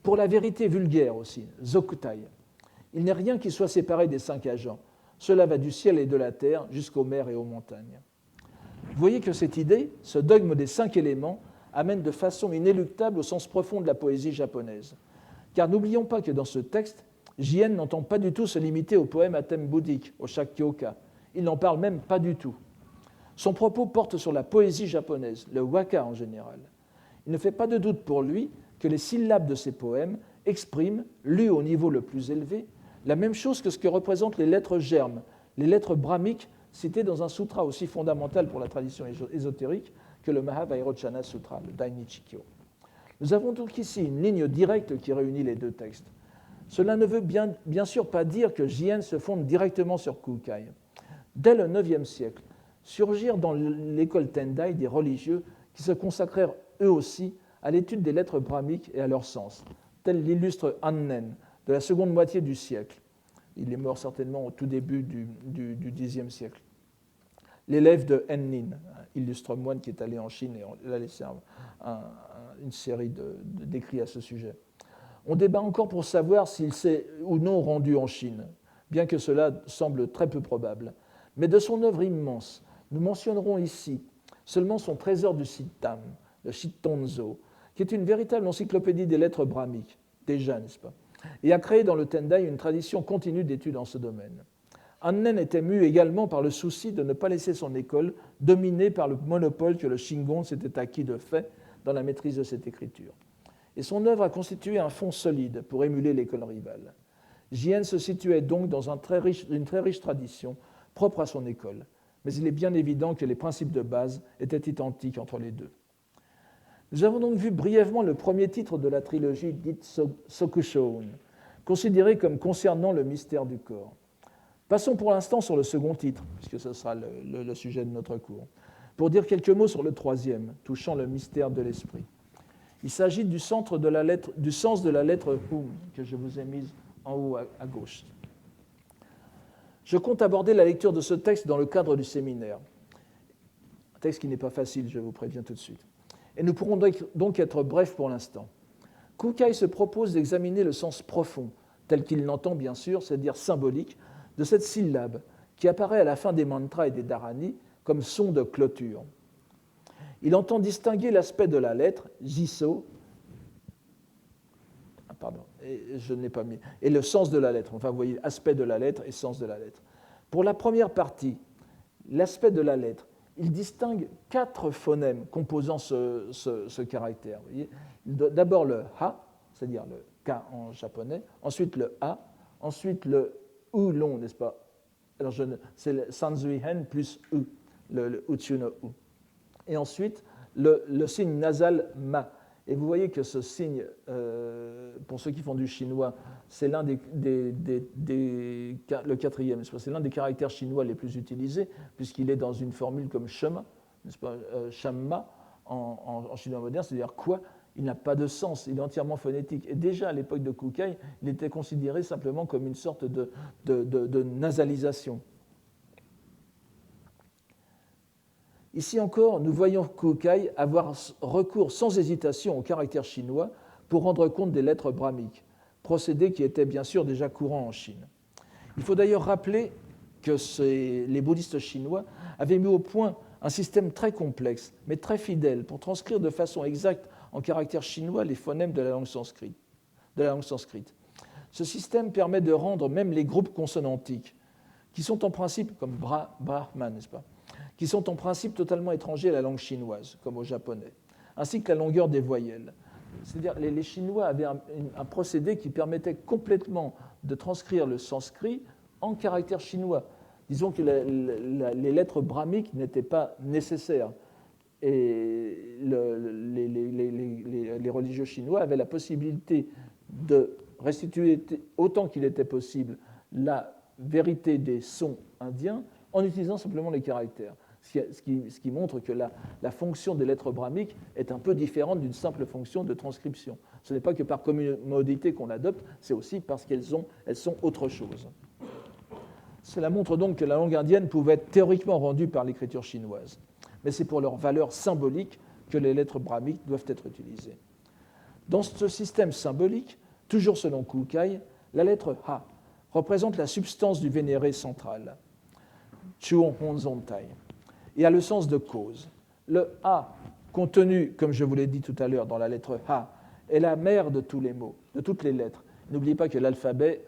Pour la vérité vulgaire aussi, Zokutai, il n'est rien qui soit séparé des 5 agents. Cela va du ciel et de la terre jusqu'aux mers et aux montagnes. Vous voyez que cette idée, ce dogme des 5 éléments, amène de façon inéluctable au sens profond de la poésie japonaise. Car n'oublions pas que dans ce texte, Jien n'entend pas du tout se limiter au poème à thème bouddhique, au Shakkyoka. Il n'en parle même pas du tout. Son propos porte sur la poésie japonaise, le waka en général. Il ne fait pas de doute pour lui que les syllabes de ces poèmes expriment, lues au niveau le plus élevé, la même chose que ce que représentent les lettres germes, les lettres brahmiques citées dans un sutra aussi fondamental pour la tradition ésotérique que le Mahavairochana Sutra, le Dainichikyo. Nous avons donc ici une ligne directe qui réunit les 2 textes. Cela ne veut bien sûr pas dire que Jien se fonde directement sur Kukai. Dès le IXe siècle, surgirent dans l'école Tendai des religieux qui se consacrèrent eux aussi à l'étude des lettres brahmiques et à leur sens, tel l'illustre Annen de la seconde moitié du siècle. Il est mort certainement au tout début du Xe siècle. L'élève de Ennin, illustre moine qui est allé en Chine et il a laissé une série d'écrits à ce sujet. On débat encore pour savoir s'il s'est ou non rendu en Chine, bien que cela semble très peu probable. Mais de son œuvre immense, nous mentionnerons ici seulement son trésor du Sittam, le Shittonzo, qui est une véritable encyclopédie des lettres brahmiques, déjà, n'est-ce pas, et a créé dans le Tendai une tradition continue d'études en ce domaine. Annen était mu également par le souci de ne pas laisser son école dominée par le monopole que le Shingon s'était acquis de fait dans la maîtrise de cette écriture. Et son œuvre a constitué un fond solide pour émuler l'école rivale. Jien se situait donc dans une très riche tradition propre à son école, mais il est bien évident que les principes de base étaient identiques entre les 2. Nous avons donc vu brièvement le premier titre de la trilogie dite Sokushoun, considéré comme concernant le mystère du corps. Passons pour l'instant sur le second titre, puisque ce sera le sujet de notre cours, pour dire quelques mots sur le troisième, touchant le mystère de l'esprit. Il s'agit du sens de la lettre Hum, que je vous ai mise en haut à gauche. Je compte aborder la lecture de ce texte dans le cadre du séminaire. Un texte qui n'est pas facile, je vous préviens tout de suite. Et nous pourrons donc être brefs pour l'instant. Kukai se propose d'examiner le sens profond, tel qu'il l'entend bien sûr, c'est-à-dire symbolique, de cette syllabe qui apparaît à la fin des mantras et des dharani comme son de clôture. Il entend distinguer l'aspect de la lettre, jiso, et le sens de la lettre. Enfin, vous voyez, aspect de la lettre et sens de la lettre. Pour la première partie, l'aspect de la lettre, il distingue 4 phonèmes composant ce caractère. Vous voyez, d'abord le ha, c'est-à-dire le k en japonais, ensuite le a, ensuite le u long, n'est-ce pas? Alors c'est le sanzui hen plus u, le uchu no u. Et ensuite le signe nasal ma. Et vous voyez que ce signe, pour ceux qui font du chinois, c'est l'un le quatrième, c'est l'un des caractères chinois les plus utilisés, puisqu'il est dans une formule comme shema, n'est-ce pas, shamma en chinois moderne, c'est-à-dire quoi? Il n'a pas de sens, il est entièrement phonétique. Et déjà à l'époque de Kukai, il était considéré simplement comme une sorte de nasalisation. Ici encore, nous voyons Kukai avoir recours sans hésitation au caractère chinois pour rendre compte des lettres brahmiques, procédé qui était bien sûr déjà courant en Chine. Il faut d'ailleurs rappeler que les bouddhistes chinois avaient mis au point un système très complexe, mais très fidèle, pour transcrire de façon exacte en caractère chinois les phonèmes de la langue sanskrite. Ce système permet de rendre même les groupes consonantiques, qui sont en principe, comme Brahman, n'est-ce pas, qui sont en principe totalement étrangers à la langue chinoise, comme au japonais, ainsi que la longueur des voyelles. C'est-à-dire les Chinois avaient un procédé qui permettait complètement de transcrire le sanskrit en caractère chinois. Disons que les lettres brahmiques n'étaient pas nécessaires. Et les religieux chinois avaient la possibilité de restituer autant qu'il était possible la vérité des sons indiens en utilisant simplement les caractères. Ce qui montre que la fonction des lettres brahmiques est un peu différente d'une simple fonction de transcription. Ce n'est pas que par commodité qu'on l'adopte, c'est aussi parce qu'elles sont autre chose. Cela montre donc que la langue indienne pouvait être théoriquement rendue par l'écriture chinoise. Mais c'est pour leur valeur symbolique que les lettres brahmiques doivent être utilisées. Dans ce système symbolique, toujours selon Kukai, la lettre Ha représente la substance du vénéré central, Chuon Honzontai, et a le sens de cause. Le Ha, contenu, comme je vous l'ai dit tout à l'heure, dans la lettre Ha, est la mère de tous les mots, de toutes les lettres. N'oubliez pas que l'alphabet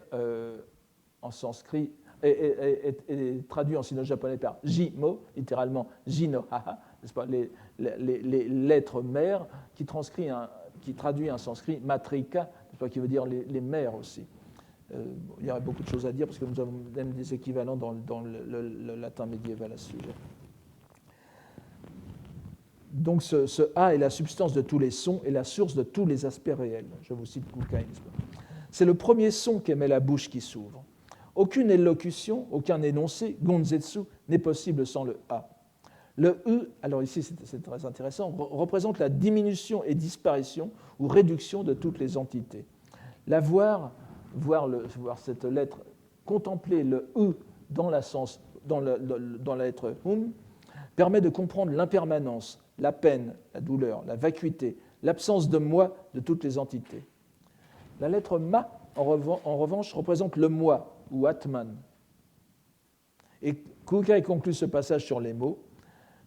en sanskrit est traduit en sino-japonais par Jimo, littéralement Jino-haha, n'est-ce pas, les lettres mères qui traduit en sanskrit Matrika, n'est-ce pas, qui veut dire les mères aussi. Il y aurait beaucoup de choses à dire parce que nous avons même des équivalents dans le latin médiéval à ce sujet. Donc ce A est la substance de tous les sons et la source de tous les aspects réels. Je vous cite Kukai. C'est le premier son qu'émet la bouche qui s'ouvre. Aucune élocution, aucun énoncé, gonzetsu, n'est possible sans le A. Le U, alors ici c'est très intéressant, représente la diminution et disparition ou réduction de toutes les entités. La voir cette lettre, contempler le U dans la lettre Hum, permet de comprendre l'impermanence, la peine, la douleur, la vacuité, l'absence de moi de toutes les entités. La lettre Ma, en revanche, représente le moi, ou Atman. Et Kukai conclut ce passage sur les mots.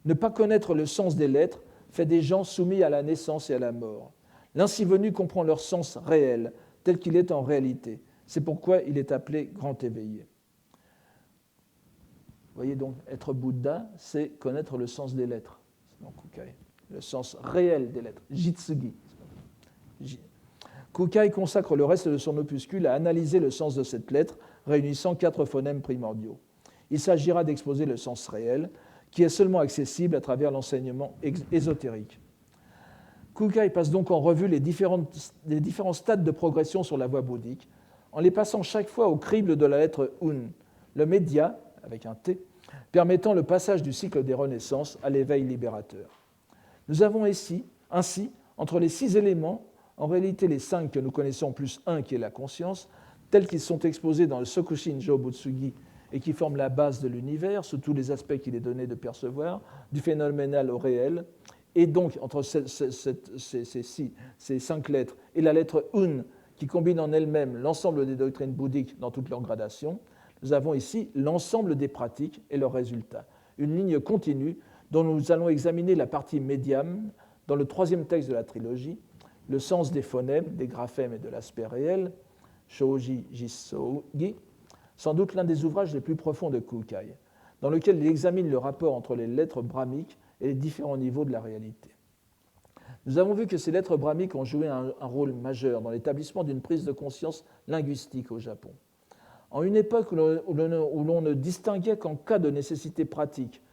Ne pas connaître le sens des lettres fait des gens soumis à la naissance et à la mort. L'ainsi venu comprend leur sens réel, tel qu'il est en réalité. C'est pourquoi il est appelé grand éveillé. Vous voyez donc, être Bouddha, c'est connaître le sens des lettres. Donc, Kukai, le sens réel des lettres. Jitsugi. Kukai consacre le reste de son opuscule à analyser le sens de cette lettre, réunissant 4 phonèmes primordiaux. Il s'agira d'exposer le sens réel, qui est seulement accessible à travers l'enseignement ésotérique. Kukai passe donc en revue les différents stades de progression sur la voie bouddhique, en les passant chaque fois au crible de la lettre Un, le média, avec un T, permettant le passage du cycle des renaissances à l'éveil libérateur. Nous avons ainsi, entre les 6 éléments, en réalité les 5 que nous connaissons plus un qui est la conscience, tels qu'ils sont exposés dans le Sokushin-jo Butsugi et qui forment la base de l'univers, sous tous les aspects qu'il est donné de percevoir, du phénoménal au réel, et donc entre ces 5 lettres et la lettre Un, qui combine en elle-même l'ensemble des doctrines bouddhiques dans toutes leurs gradations, nous avons ici l'ensemble des pratiques et leurs résultats, une ligne continue dont nous allons examiner la partie médium dans le 3e texte de la trilogie, le sens des phonèmes, des graphèmes et de l'aspect réel, Shoji Jisougi, sans doute l'un des ouvrages les plus profonds de Kukai, dans lequel il examine le rapport entre les lettres brahmiques et les différents niveaux de la réalité. Nous avons vu que ces lettres brahmiques ont joué un rôle majeur dans l'établissement d'une prise de conscience linguistique au Japon. En une époque où l'on ne distinguait qu'en cas de nécessité pratique,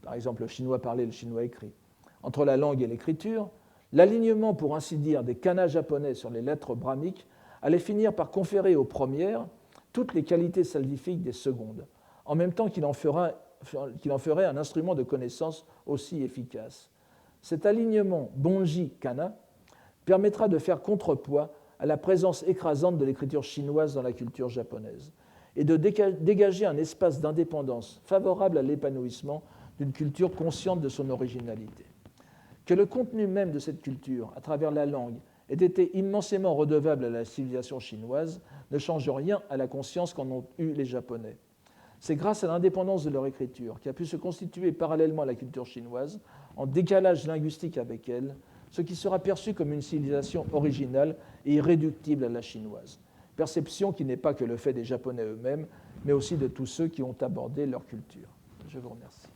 par exemple le chinois parlé et le chinois écrit, entre la langue et l'écriture, l'alignement, pour ainsi dire, des kanas japonais sur les lettres brahmiques allait finir par conférer aux premières toutes les qualités salvifiques des secondes, en même temps qu'il en ferait un instrument de connaissance aussi efficace. Cet alignement bonji-kana permettra de faire contrepoids à la présence écrasante de l'écriture chinoise dans la culture japonaise et de dégager un espace d'indépendance favorable à l'épanouissement d'une culture consciente de son originalité. Que le contenu même de cette culture, à travers la langue, aient été immensément redevables à la civilisation chinoise ne change rien à la conscience qu'en ont eue les Japonais. C'est grâce à l'indépendance de leur écriture, qui a pu se constituer parallèlement à la culture chinoise, en décalage linguistique avec elle, ce qui sera perçu comme une civilisation originale et irréductible à la chinoise. Perception qui n'est pas que le fait des Japonais eux-mêmes, mais aussi de tous ceux qui ont abordé leur culture. Je vous remercie.